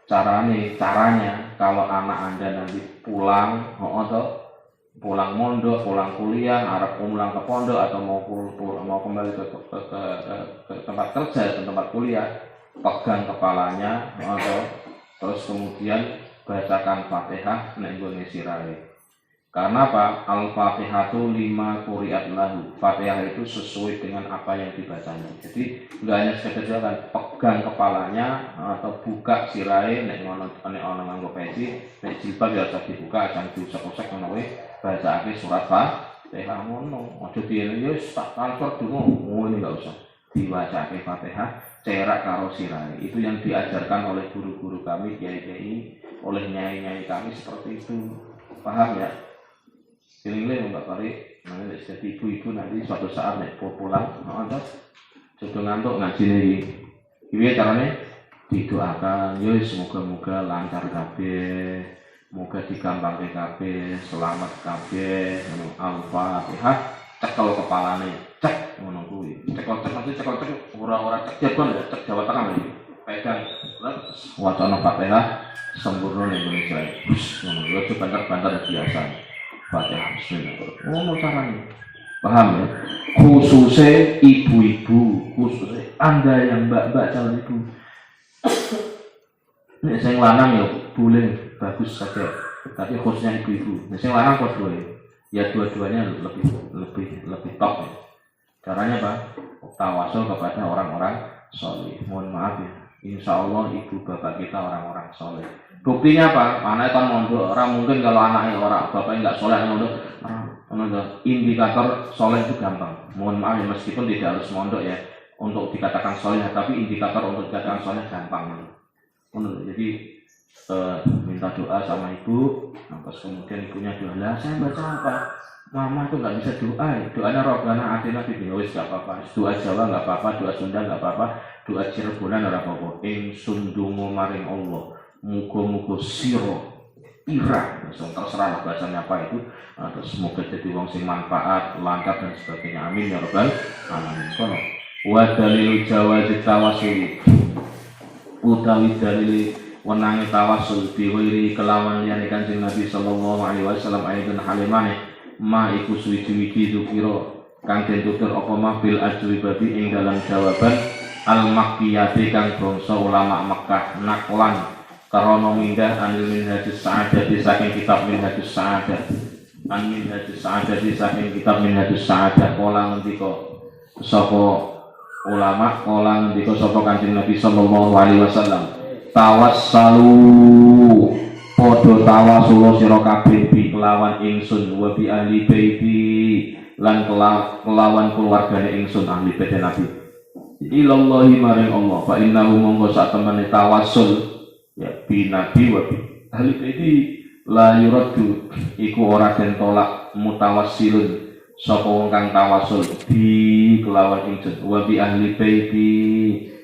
caranya kalau anak Anda nanti pulang mondok, pulang kuliah, harap pulang ke pondok atau mau kembali ke tempat kerja atau tempat kuliah, pegang kepalanya terus kemudian bacakan Fatihah nek nggone sirahe. Karena apa? Al-Fatihah itu 5 quri'at lahu. Fatihah itu sesuai dengan apa yang dibacanya. Jadi enggak hanya sekedar pegang kepalanya atau buka sirahe nek ana nganggo peci, nek jilbab ya harus dibuka, jangan diusek-usek ngono wae. Bacaake surat Fatihah ngono. Aja diene yo tak transfer dulu, ngono enggak usah. Diwacake Fatihah cerak karo sirahe. Itu yang diajarkan oleh guru-guru kami, kiai-kiai, oleh nyai-nyai kami seperti itu. Paham ya? Pilih-pilih Mbak Pari, nanti jadi ibu-ibu nanti suatu saat nek pulang, jodoh ngantuk ngaji lagi. Gimana caranya? Didoakan, yo semoga-moga lancar kabeh, moga digampangke kabeh, selamat kabeh. Al-Fatihah, cekel kepalane, cek ngono kuwi. Cekel ora cek kon ya, cek Jawa Tengah iki. Pegang, wacana Fatihah sempurna ning Indonesia. Ngono lho, banter-banter biasa. Fatihah bismillah. Ngono caranya. Paham ya? Khususnya ibu-ibu, khususnya Anda yang mbak-mbak calon ibu. Nek sing lanang ya boleh bagus saja. tapi khususnya ibu-ibu. Nah, sing lanang padha ya dua-duanya lebih top ya. Caranya apa? Tawasul kepada orang-orang soleh. Mohon maaf ya, insya Allah ibu bapak kita orang-orang soleh. Buktinya apa? Anaknya kan mondok, orang mungkin kalau anaknya orang bapaknya nggak soleh mondok, indikator soleh itu gampang. Mohon maaf ya, meskipun tidak harus mondok ya untuk dikatakan soleh, tapi indikator untuk dikatakan soleh gampang. Jadi minta doa sama ibu, terus kemudian ibunya doa. Lah saya baca apa? Mama tuh nggak bisa doa, doanya Robbana Atina fid dunya nggak apa-apa, doa Jawa nggak apa-apa, doa Sunda nggak apa-apa, doa Cirebonan nggak apa-apa. Ingsun donga maring Allah, muga-muga siro irah, terserah lah bahasanya apa itu, terus semoga jadi wong sing manfaat, lancar dan sebagainya. Amin ya rabbal alamin. Kono wa dalil jawazi tawassul utawi dalil wenange tawasul biwiri kelawan liyane Kanjeng Nabi sallallahu alaihi wasallam ayatun halimane ma iku suwi-wiji dzukira kang den tutur apa mah bil ajwibati ing dalam jawaban al makkiyati kang bangsa ulama Mekah naklan karana minggah anil minhajus sa'adati saking kitab minhajus sa'adat an minhajus sa'adati saking kitab minhajus sa'adat kala ngendika sapa ulama kala ngendika sapa Kanjeng Nabi sallallahu alaihi wasallam tawassalu podo tawasul sira kabeh bi kelawan ingsun wa bi ahli baiti lan kelawan keluargane ingsun ahli baiti Nabi ilallahi maring Allah fa innahu monggo sak temene tawasul ya bi nabi wa bi ahli baiti la yuraddu iku ora den tolak mutawassilun sapa wong kang tawasul bi kelawan ingsun wa bi ahli baiti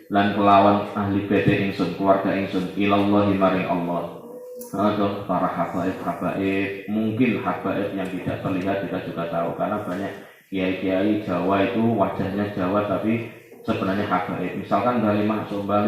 lan kelawan ahli baiti ingsun keluarga ingsun ilallahi maring Allah. Atau para habaib mungkin habaib yang tidak terlihat kita juga tahu karena banyak kiai-kiai Jawa itu wajahnya Jawa tapi sebenarnya habaib. Misalkan Bali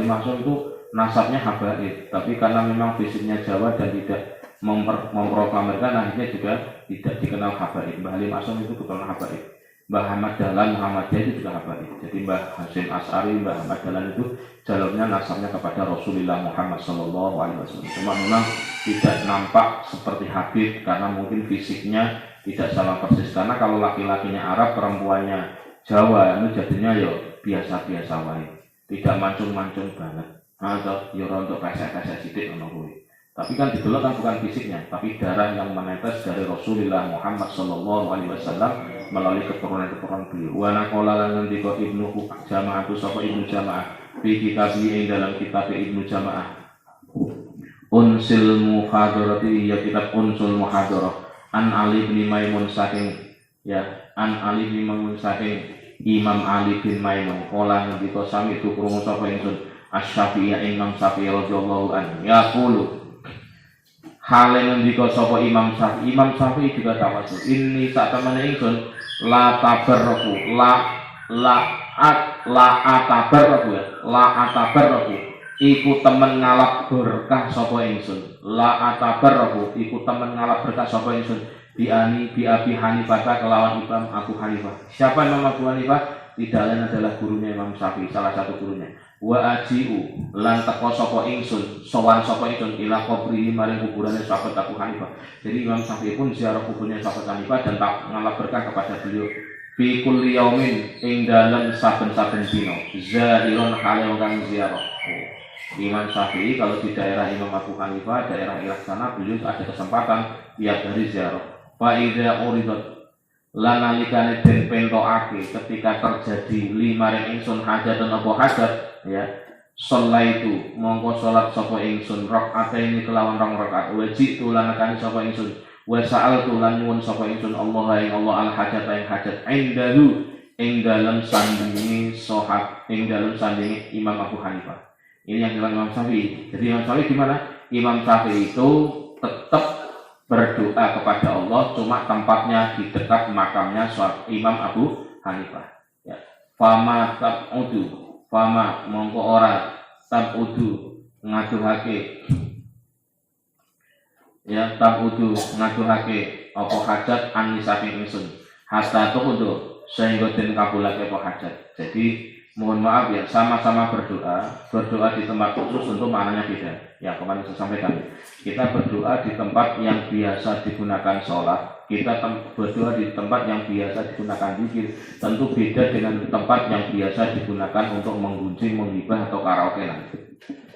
Maksum itu nasabnya habaib tapi karena memang fisiknya Jawa dan tidak memproklamirkan akhirnya juga tidak dikenal habaib. Bali Maksum itu bukan habaib. Mbah Ahmad Dahlan Muhammadiyah itu juga habaib. Jadi Mbah Hasyim As'ari, Mbah Ahmad Dahlan itu jalurnya nasabnya kepada Rasulullah Muhammad sallallahu alaihi wasallam. Cuma memang tidak nampak seperti Habib karena mungkin fisiknya tidak sama persis. Karena kalau laki-lakinya Arab, perempuannya Jawa itu jadinya ya biasa-biasa wae. Tidak mancung-mancung banget. Atau ya untuk pesek-pesek sithik ngono kuwi. Tapi kan didelok kan bukan fisiknya, tapi darah yang menetes dari Rasulullah Muhammad sallallahu alaihi wasallam melalui keturunan-keturunan beliau. Wa naqala lan ngendika Ibnu Jamaah itu sapa Ibnu Jamaah fi kitabi ing dalam kitab Ibnu Jamaah. Unsil muhadarati ya kitab Unsul Muhadarah an Ali bin Maimun saking ya an Ali bin Maimun saking Imam Ali bin Maimun kala ngendika sami itu krungu sapa ingsun Asy-Syafi'i Imam Syafi'i radhiyallahu anhu yaqulu hale ngendika sapa Imam Syafi'i juga tawasul ini sak temene ingsun la tabarruku la atabarruku iku temen ngalap berkah sapa ingsun la atabarruku iku temen ngalap berkah sapa ingsun bi Abi Hanifah kelawan Imam Abu Hanifah. Siapa Imam Abu Hanifah? Tidak lain adalah gurunya Imam Syafi'i, salah satu gurunya. Wa aji'u lan teko sapa ingsun sowan sapa ingsun ila kubri maring kuburane sahabat Abu Hanifah. Jadi Imam Syafi'i pun ziarah kuburnya sahabat Hanifah dan tak ngalap berkah kepada beliau fi kulli yaumin ing dalem saben-saben dina zairun hale kang ziarah. Imam Syafi'i kalau di daerah Imam Abu Hanifah daerah Ilaksana beliau ada kesempatan tiap hari ziarah. Fa idza uridat lan nalikane den pentokake ketika terjadi limaring ingsun hajatan apa hajat ya sholaitu mongko salat sapa ingsun rakaataini kelawan rong rakaat wajib tulan nakani sapa ingsun wa sa'altu lan nyuwun sapa ingsun Allah ing Allah al hajat ing hajat indahu ing dalem sandinge sahat ing dalem sandinge Imam Abu Hanifah. Ini yang bilang Imam Syafi'i. Jadi Imam Syafi'i gimana? Imam Syafi'i itu tetap berdoa kepada Allah, cuma tempatnya di dekat makamnya Imam Abu Hanifah. Ya. Fama mongko ora tabudu ngaduhake. Ya, tabudu ngaduhake apa hajat ani saking ingsun. Hatta tuhudu sehingga den kabulake apa hajat. Jadi mohon maaf ya, sama-sama berdoa di tempat khusus tentu maknanya beda. Ya kemarin saya sampaikan, kita berdoa di tempat yang biasa digunakan sholat, kita berdoa di tempat yang biasa digunakan zikir, tentu beda dengan tempat yang biasa digunakan untuk menggunjing, menghibah atau karaoke nanti.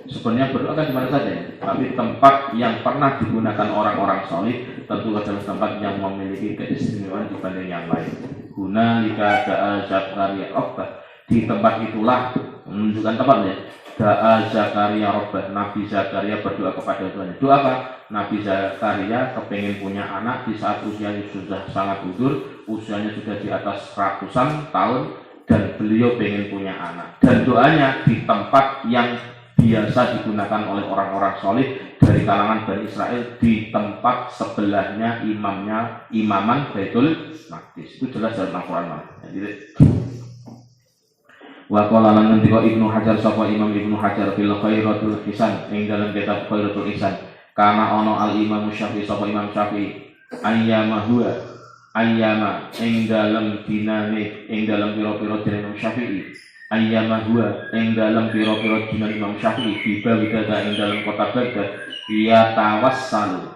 Sebenarnya berdoa kan di mana saja ya, tapi tempat yang pernah digunakan orang-orang solih tentu adalah tempat yang memiliki keistimewaan dibanding yang lain. Guna lika da'a Zakaria Rabbah, di tempat itulah menunjukkan tempatnya. Da'a Zakaria Rabbah, Nabi Zakaria berdoa kepada Tuhan. Doa apa? Nabi Zakaria kepingin punya anak di saat usianya sudah sangat gugur, usianya sudah di atas ratusan tahun, dan beliau pengen punya anak. Dan doanya di tempat yang biasa digunakan oleh orang-orang soleh dari kalangan Bani Israel, di tempat sebelahnya imaman Baitul Maqdis. Itu jelas dalam Al-Quran. Wa qala lan ngendika Ibnu Hajar sapa Imam Ibnu Hajar fil Khairatul Hisan ing dalam kitab Khairatul Hisan, kana ana al Imam Syafi'i sapa Imam Syafi'i ayyama ing dalam dinane ing dalam pira-pira dina Imam Syafi'i ayyama huwa ing dalam pira-pira dina Imam Syafi'i biba widada ing dalam kota Baghdad ya tawassalu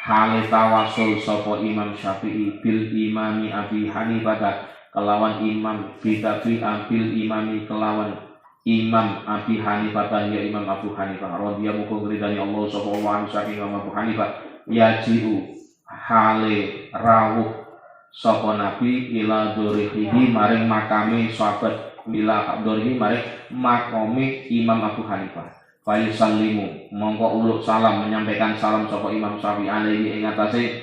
hale tawasul sapa Imam Syafi'i bil imami Abi Hanifah kelawan imam bitabi ambil imami kelawan imam Abi Hanifah ya Imam Abu Hanifah radhiyallahu ridani Allah sallallahu alaihi wasallam Imam Abu Hanifah yaji'u hale rawuh sapa nabi ila dzurihi maring makame sahabat ila dzurihi maring makome Imam Abu Hanifah fa yusallimu mongko uluk salam menyampaikan salam sapa Imam Syafi'i alaihi ing atase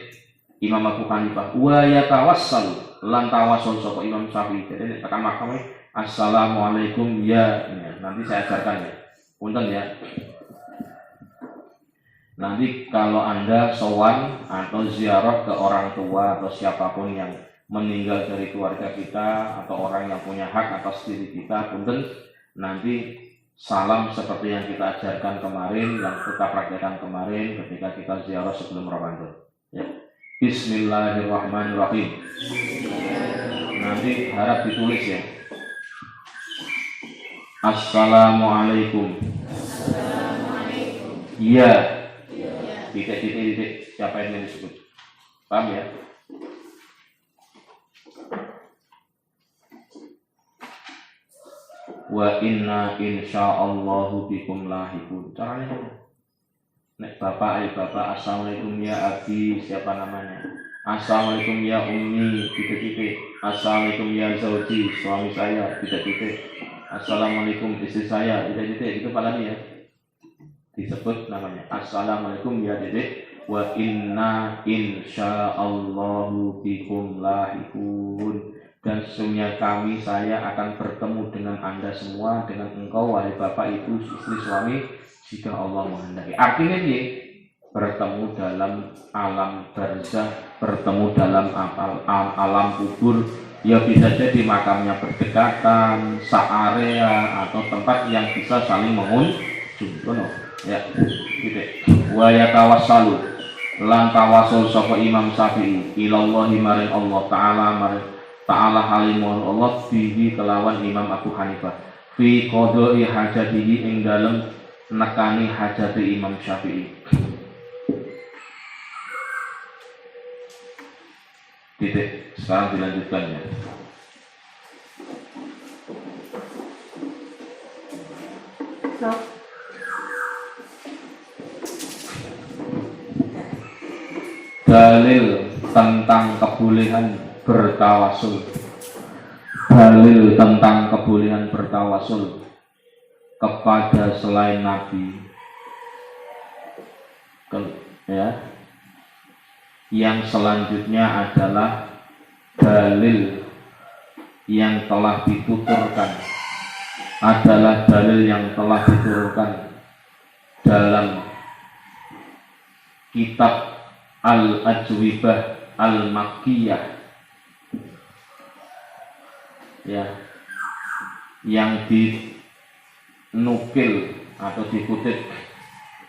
Imam Abu Hanifah wa yatawassalu lan tawasul sapa Imam Syafi'i. Jadi tekan makamnya assalamualaikum ya. Nanti saya ajarkan ya. Punten ya. Nanti kalau Anda sowan atau ziarah ke orang tua atau siapapun yang meninggal dari keluarga kita atau orang yang punya hak atas diri kita, punten nanti salam seperti yang kita ajarkan kemarin, yang kita praktekkan kemarin ketika kita ziarah sebelum Ramadan. Ya. Bismillahirrahmanirrahim. Nanti harap ditulis ya. Assalamualaikum. Iya. Titik. Siapa yang disebut? Paham ya? Wa inna insyaallahu bikum lahiqun. Caranya nek bapak, assalamualaikum ya abi, siapa namanya? Assalamualaikum ya ummi, titik. Assalamualaikum ya zauji, suami saya, titik. Assalamualaikum istri saya, titik. Itu apa lagi ya? Disebut namanya. Assalamualaikum ya titik. Wa inna insyaallahu bikum lahiqun. Dan sesungguhnya kami, saya akan bertemu dengan Anda semua, dengan engkau wahai bapak, ibu, istri, suami, jika Allah menghendaki. Artinya ini bertemu dalam alam barzah, bertemu dalam alam kubur, ya bisa jadi makamnya berdekatan, searea atau tempat yang bisa saling mengunjung. Ya, gitu. Wa yatawassalu lan tawasul sapa Imam Syafi'i ilallahi maring Allah Ta'ala halimun Allah bihi kelawan Imam Abu Hanifah fi qada'i hajatihi ing dalem nekani hajati Imam Syafi'i. Titik. Sekarang dilanjutkan ya. Dalil tentang kebolehan bertawasul. Dalil tentang kebolehan bertawasul kepada selain Nabi, ya. Yang selanjutnya adalah dalil yang telah dituturkan, adalah dalil yang telah diturunkan dalam kitab Al-Ajwibah Al-Makkiyah, ya, yang dinukil atau dikutip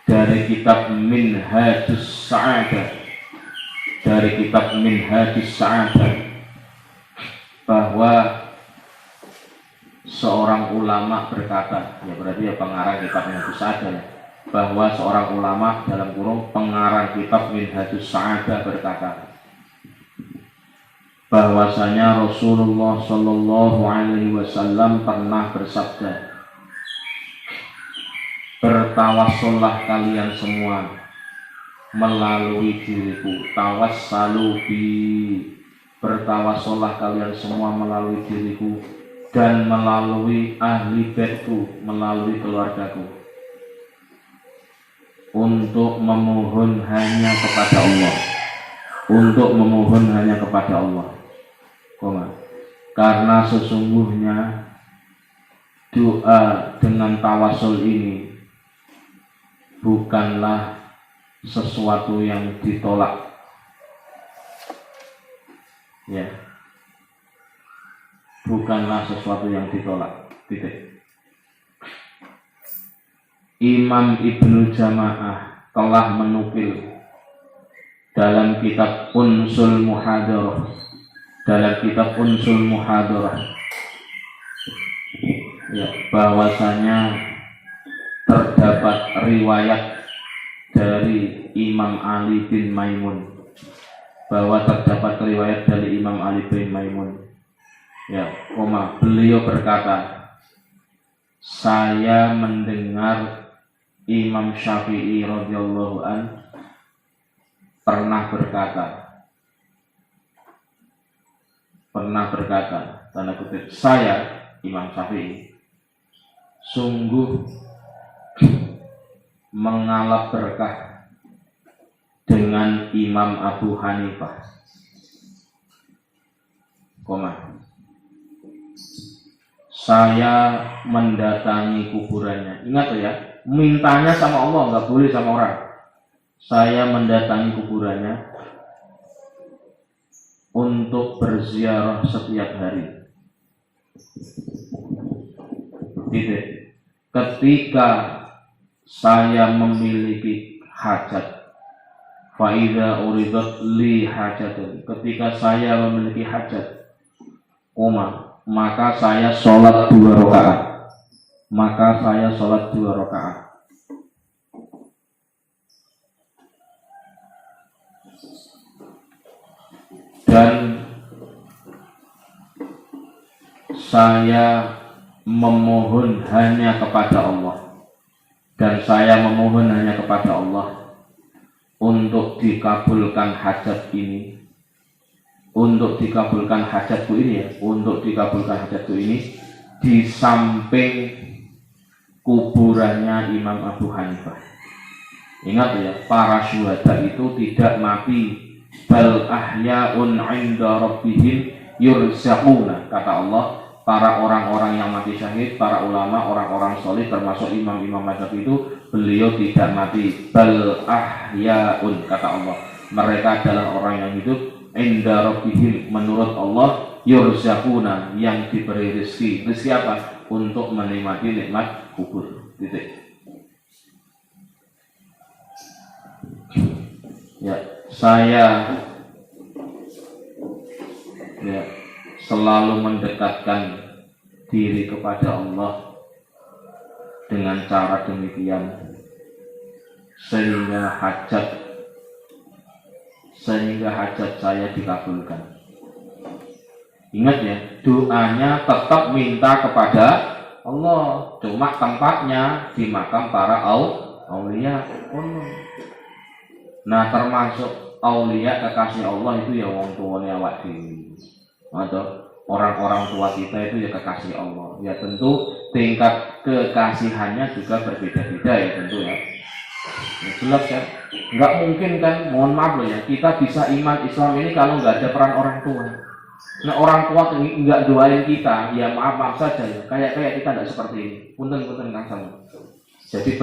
dari kitab Minhajus Sa'adah, dari kitab Minhajus Sa'adah, bahwa seorang ulama berkata, ya berarti ya pengarang kitab Minhajus Sa'adah ya, bahwa seorang ulama dalam kurung pengarang kitab Minhajus Sa'adah berkata bahwasanya Rasulullah Shallallahu Alaihi Wasallam pernah bersabda, bertawassullah kalian semua melalui diriku, tawassalu bi, bertawassullah kalian semua melalui diriku dan melalui ahli baitku, melalui keluargaku, untuk memohon hanya kepada Allah, untuk memohon hanya kepada Allah. Karena sesungguhnya doa dengan tawasul ini bukanlah sesuatu yang ditolak, ya, bukanlah sesuatu yang ditolak. Titik. Imam Ibnu Jamaah telah menukil dalam kitab Unsul Muhadarah, ya, bahwasanya terdapat riwayat dari Imam Ali bin Maimun, ya, beliau berkata, saya mendengar Imam Syafi'i radhiyallahu an pernah berkata, tanda kutip, saya Imam Syafi'i sungguh mengalap berkah dengan Imam Abu Hanifah, saya mendatangi kuburannya. Ingat ya, mintanya sama Allah, nggak boleh sama orang. Saya mendatangi kuburannya untuk berziarah setiap hari. Ketika saya memiliki hajat, faida uridat li hajatun, ketika saya memiliki hajat, maka saya sholat 2 rakaat. Dan saya memohon hanya kepada Allah, untuk dikabulkan hajatku ini, di samping kuburannya Imam Abu Hanifah. Ingat ya, para syuhada itu tidak mati, bal ahya'un 'inda rabbihim yurzaquna, kata Allah. Para orang-orang yang mati syahid, para ulama, orang-orang soleh, termasuk imam-imam mazhab itu, beliau tidak mati, bal ahya'un, kata Allah, mereka adalah orang yang hidup, 'inda rabbihim, menurut Allah, yurzaquna, yang diberi rezeki. Rezeki apa? Untuk menikmati nikmat kubur. Titik. Ya, saya selalu mendekatkan diri kepada Allah dengan cara demikian, sehingga hajat saya dikabulkan. Ingat ya, doanya tetap minta kepada Allah, cuma tempatnya di makam para aulia. Nah, termasuk aulia kekasih Allah itu ya wong tuane awak dhewe, atau orang-orang tua kita itu ya kekasih Allah. Ya tentu tingkat kekasihannya juga berbeda-beda ya, tentu ya. Ya jelas ya, nggak mungkin kan, mohon maaf loh ya, kita bisa iman Islam ini kalau nggak ada peran orang tua. Nah, orang tua nggak doain kita, ya maaf saja ya, kayak kita nggak seperti ini. Punten kan sama. Jadi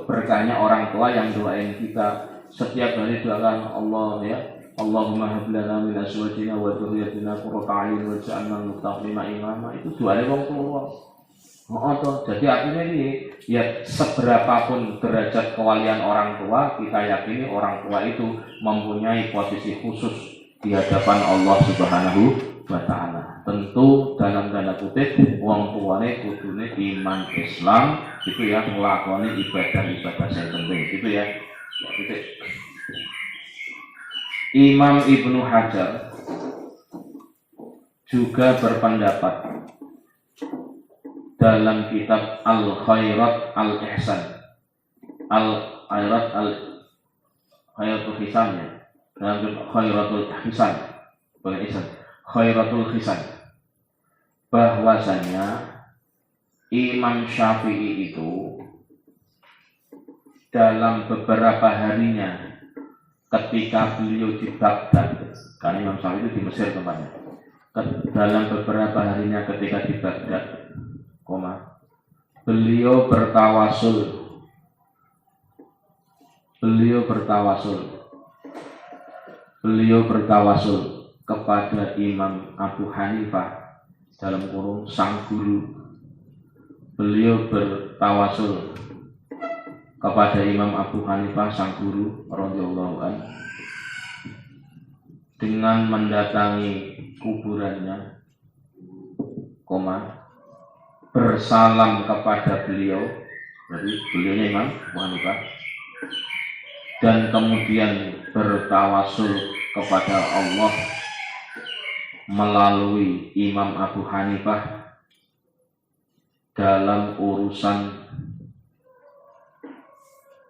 berkahnya orang tua yang doain kita setiap hari, doakan Allah ya, Allahumma hab lana min azwajina wa dzurriyyatina qurrata a'yun waj'alna lil muttaqina imama. Itu doane wong tua. Jadi artinya ini ya, seberapapun derajat kewalian orang tua, kita yakini orang tua itu mempunyai posisi khusus di hadapan Allah Subhanahu wa Ta'ala. Tentu dalam tanda kutip wong tuane kudune iman Islam gitu ya, nglakoni ibadah-ibadah yang penting gitu ya. Gitu. Imam Ibnu Hajar juga berpendapat dalam kitab Al-Khairat Al-Ihsan, Al-Khairat Al-Khairatul Hisan ya, dalam Khairatul Hisan, bukan Ihsan, Khairatul Hisan, bahwasanya Imam Syafi'i itu dalam beberapa harinya ketika beliau di Baghdad, kan Imam Syafi'i itu di Mesir tempatnya, dalam beberapa harinya ketika di Baghdad, beliau bertawasul kepada Imam Abu Hanifah dalam kurung sang guru. Beliau bertawasul kepada Imam Abu Hanifah sang guru radhiyallahu anhu dengan mendatangi kuburannya, bersalam kepada beliau, jadi beliaunya Imam Abu Hanifah, dan kemudian bertawasul kepada Allah melalui Imam Abu Hanifah dalam urusan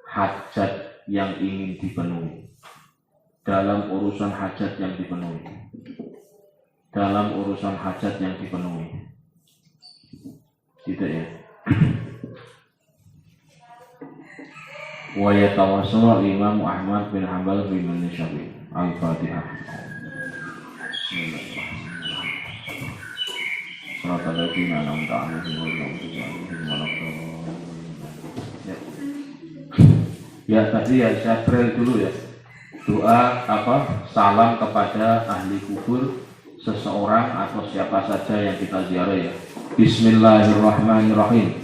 hajat yang ingin dipenuhi, dalam urusan hajat yang dipenuhi, tidak ya. Wa yatawassalu Imam Ahmad bin Hanbal bin Syafi'i. Al-Fatihah. Shiratal ladzina an'amta 'alaihim ghairil maghdubi 'alaihim. Ya tadi ya saya trail dulu ya. Doa salam kepada ahli kubur seseorang atau siapa saja yang kita ziarah ya. Bismillahirrahmanirrahim.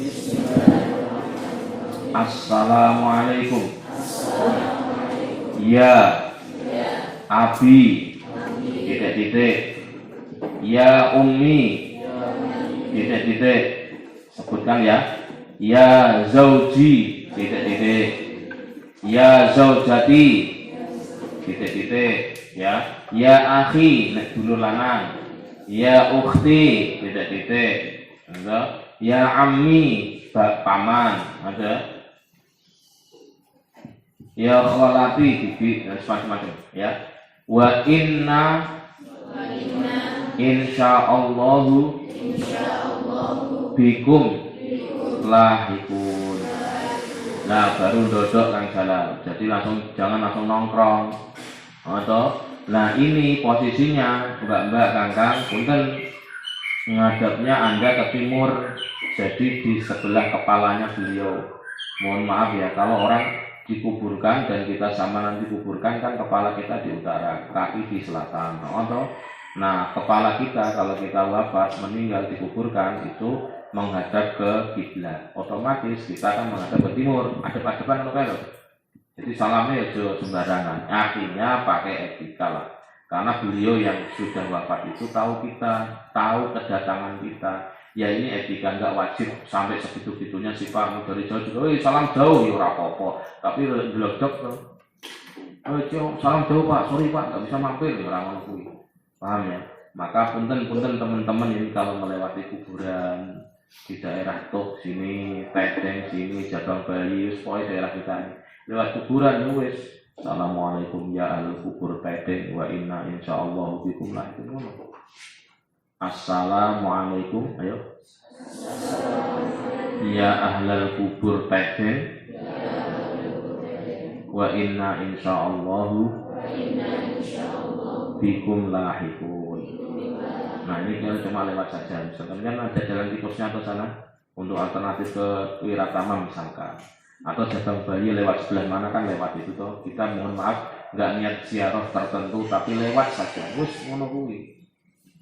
Assalamualaikum. Ya Abi, titik-titik. Ya Ummi, titik-titik. Sebutkan ya. Ya Zauji, titik-titik. Ya Zaujati, titik-titik. Ya. Ya Akhi, nek dulur lanang. Ya Ukhti, titik-titik. Ya Ammi, paman, ada. Ya Kholati, bibi, dan semacam-macam ya. Wa inna insyaallahu bikum lahikun. Nah baru dodok kang jalan, jadi jangan langsung nongkrong atau. Nah ini posisinya mbak-mbak kangkang punten menghadapnya Anda ke timur, jadi di sebelah kepalanya beliau. Mohon maaf ya kalau orang dikuburkan dan kita sama nanti kuburkan kan kepala kita di utara, kaki di selatan. Nah kepala kita kalau kita wafat meninggal dikuburkan itu menghadap ke kiblat, otomatis kita akan menghadap ke timur, adep-adepan loh. Jadi salamnya ya sembarangan, artinya pakai etika lah. Karena beliau yang sudah wafat itu tahu kita, tahu kedatangan kita. Ya ini etika, nggak wajib sampai segitu-gitunya sih Pak, dari jauh juga, salam jauh ya ora apa-apa, tapi gelodok tuh, salam jauh Pak, sorry Pak, nggak bisa mampir ya orang kuwi, paham ya? Maka punten teman-teman ini kalau melewati kuburan di daerah Tok sini, Pedeng sini, Jabang Bayi, pokoknya daerah kita ini, lewat kuburan wis, assalamualaikum ya al kubur Pedeng, wa inna insyaallah bikum lahikun. Assalamualaikum, ayo. Ya ahlal kubur Pedeng, wa inna insyaallahu bikum lahikun. Nah ini cuma lewat saja. Misalkan kan ada jalan tikusnya atau sana untuk alternatif ke Wiratama misalkan, atau Jabang Bayi lewat sebelah mana kan lewat itu toh. Kita mohon maaf nggak niat ziarah tertentu tapi lewat saja. Wis ngono kuwi.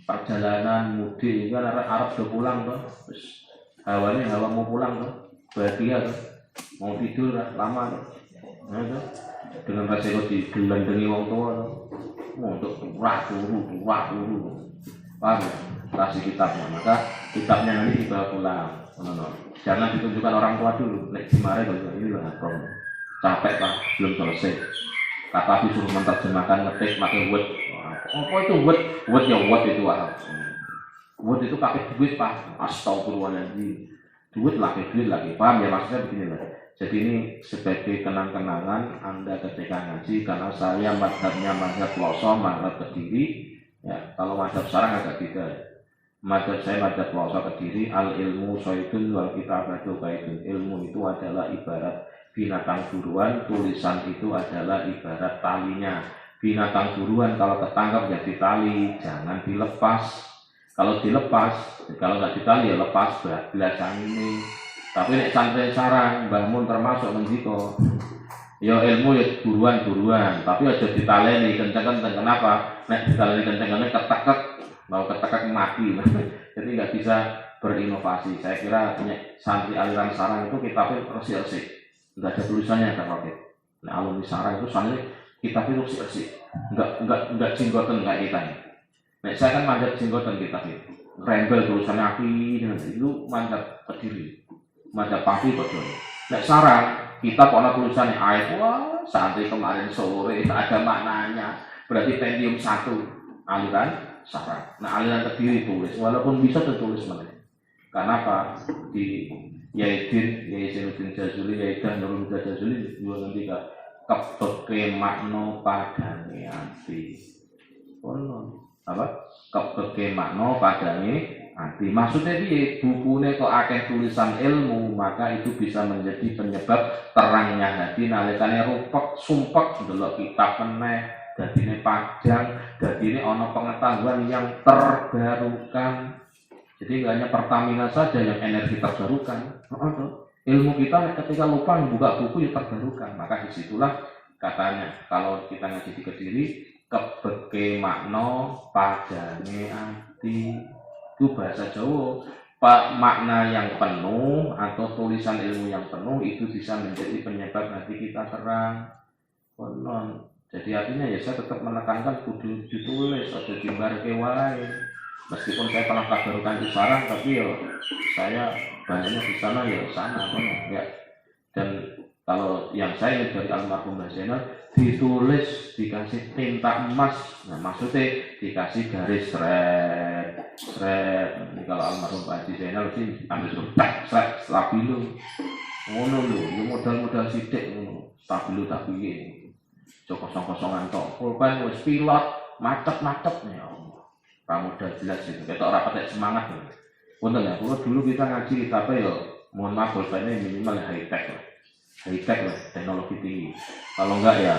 Perjalanan mudik kan Arab udah pulang tuh, terus hawanya hawa mau pulang tuh, bahagia tuh, mau tidur lama tuh, nah tuh, dengan resiko digelandengi wong tua tuh, untuk turah turu. Paham ya? Kasih kitabnya, maka kitabnya nanti dibawa pulang. Jangan ditunjukkan orang tua dulu. Nek dimarahi kalau ini lah problem. Capek lah, belum selesai. Kata disuruh menerjemahkan ngetik pakai word. Apa itu word? Word ya word itu ah. Word itu pakai duit pak. Astagfirullahaladzim. Duit lagi, paham ya maksudnya begini lah. Jadi ini sebagai kenang-kenangan Anda ketika ngaji, karena saya madhabnya madhab Ploso, madhab Kediri. Ya, kalau madhab sarang agak beda. Madhab saya madhab Ploso Kediri, al ilmu soidun wal kitabatu kaidun. Ilmu itu adalah ibarat binatang buruan, tulisan itu adalah ibarat talinya. Binatang buruan kalau ketangkap ya ditali, jangan dilepas. Kalau dilepas, kalau nggak ditali ya lepas belasan ini. Tapi nek santai sarang, Mbah Mun termasuk menjiko. Ya ilmu ya buruan, tapi aja ditaleni kenceng-kenceng. Kenapa? Nek ditaleni kenceng-kenceng ketekek, mau ketekek mati. Jadi nggak bisa berinovasi. Saya kira santri aliran sarang itu kitabnya resik-resik. Nggak ada tulisannya kan Roket. Nah alumni sarang itu soalnya kitabnya resik-resik. Nggak jenggoten kayak kita. Nek saya kan manjat jenggoten kitabnya. Rembel tulisannya api, itu manjat Kediri. Manjat pagi betul. Nek sarang kita kok tulisannya ayat, wah santri kemarin sore ada maknanya. Berarti Pentium 1 aliran sarang. Nah aliran Kediri tulis, walaupun bisa tertulis mana. Karena apa? Di Yaisin Jazuli, Yaidah Nurul Huda Jazuli juga nanti kebeke makno padane ati. Apa? Kebeke makno padane ati. Maksudnya piye? Bukune kok akeh tulisan ilmu, maka itu bisa menjadi penyebab terangnya hati nalikane rupek sumpek ndelok kitab meneh, dadine panjang, dadine ana pengetahuan yang terbarukan. Jadi nggak hanya Pertamina saja yang energi terbarukan. Ilmu kita ketika lupa buka buku ya terbarukan. Maka disitulah katanya kalau kita ngaji di Kediri, kebeke makno padane ati. Itu bahasa Jawa. Makna yang penuh atau tulisan ilmu yang penuh itu bisa menjadi penyebab nanti kita terang. Jadi artinya ya saya tetap menekankan kudu ditulis atau dimbarke wae. Meskipun saya pernah tabarukan di sarang, tapi ya saya banyaknya di sana ya sana ya. Dan kalau yang saya dari almarhum Mbah Zainal ditulis dikasih tinta emas, nah maksudnya dikasih garis seret. Kalau almarhum Pak Haji Zainal sih ambil seret stabilo, ngono lho, yo modal sithik ngono, stabilo tak piye, kosong-kosongan tok, pulpen wis pilot, macet ya. Modal jelas itu, kita orang pakai semangat ya. Punten ya, dulu kita ngaji tapi ya mohon maaf pulpennya minimal high tech lah, teknologi tinggi. Kalau enggak ya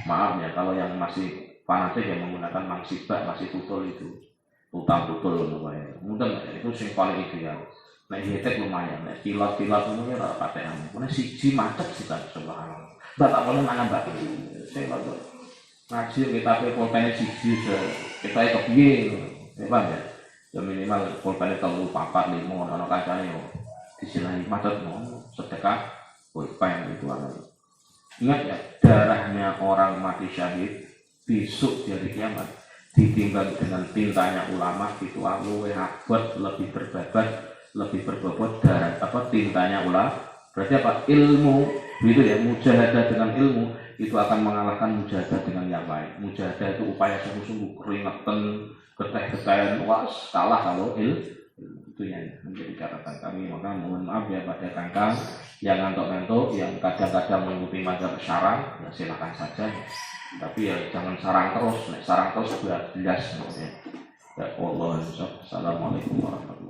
maaf ya, kalau yang masih fanatik yang menggunakan mangsibak masih tutul itu, tutul namanya. Mungkin itu sing paling ideal. Nah high tech lumayan, nah pilot itu ora pakai anu. Mana siji macet sih kan subhanallah. Mbak tak boleh mana mbak? Saya waktu ngaji kita pakai pulpennya siji kita itu piye? Ya, ya minimal pulpennya 3, 4, 5 ana kancane yo disilahi macet sedekah pulpen itu ana. Ingat ya, darahnya orang mati syahid besok di hari kiamat ditimbang dengan tintanya ulama itu luwih abot, lebih berbobot darah tintanya ulama. Berarti apa? Ilmu itu ya, mujahadah dengan ilmu itu akan mengalahkan mujahadah dengan yang lain. Mujahadah itu upaya sungguh-sungguh, keringetan, geteh-getehan, kalah kalau itu yang menjadi catatan kami. Maka mohon maaf ya pada kangkang yang ngantuk-ngantuk, yang kadang-kadang mengikuti mazhab syarang, ya silakan saja. Tapi ya jangan sarang terus, sarang terus sudah jelas. Ya Allah, assalamualaikum warahmatullahi wabarakatuh.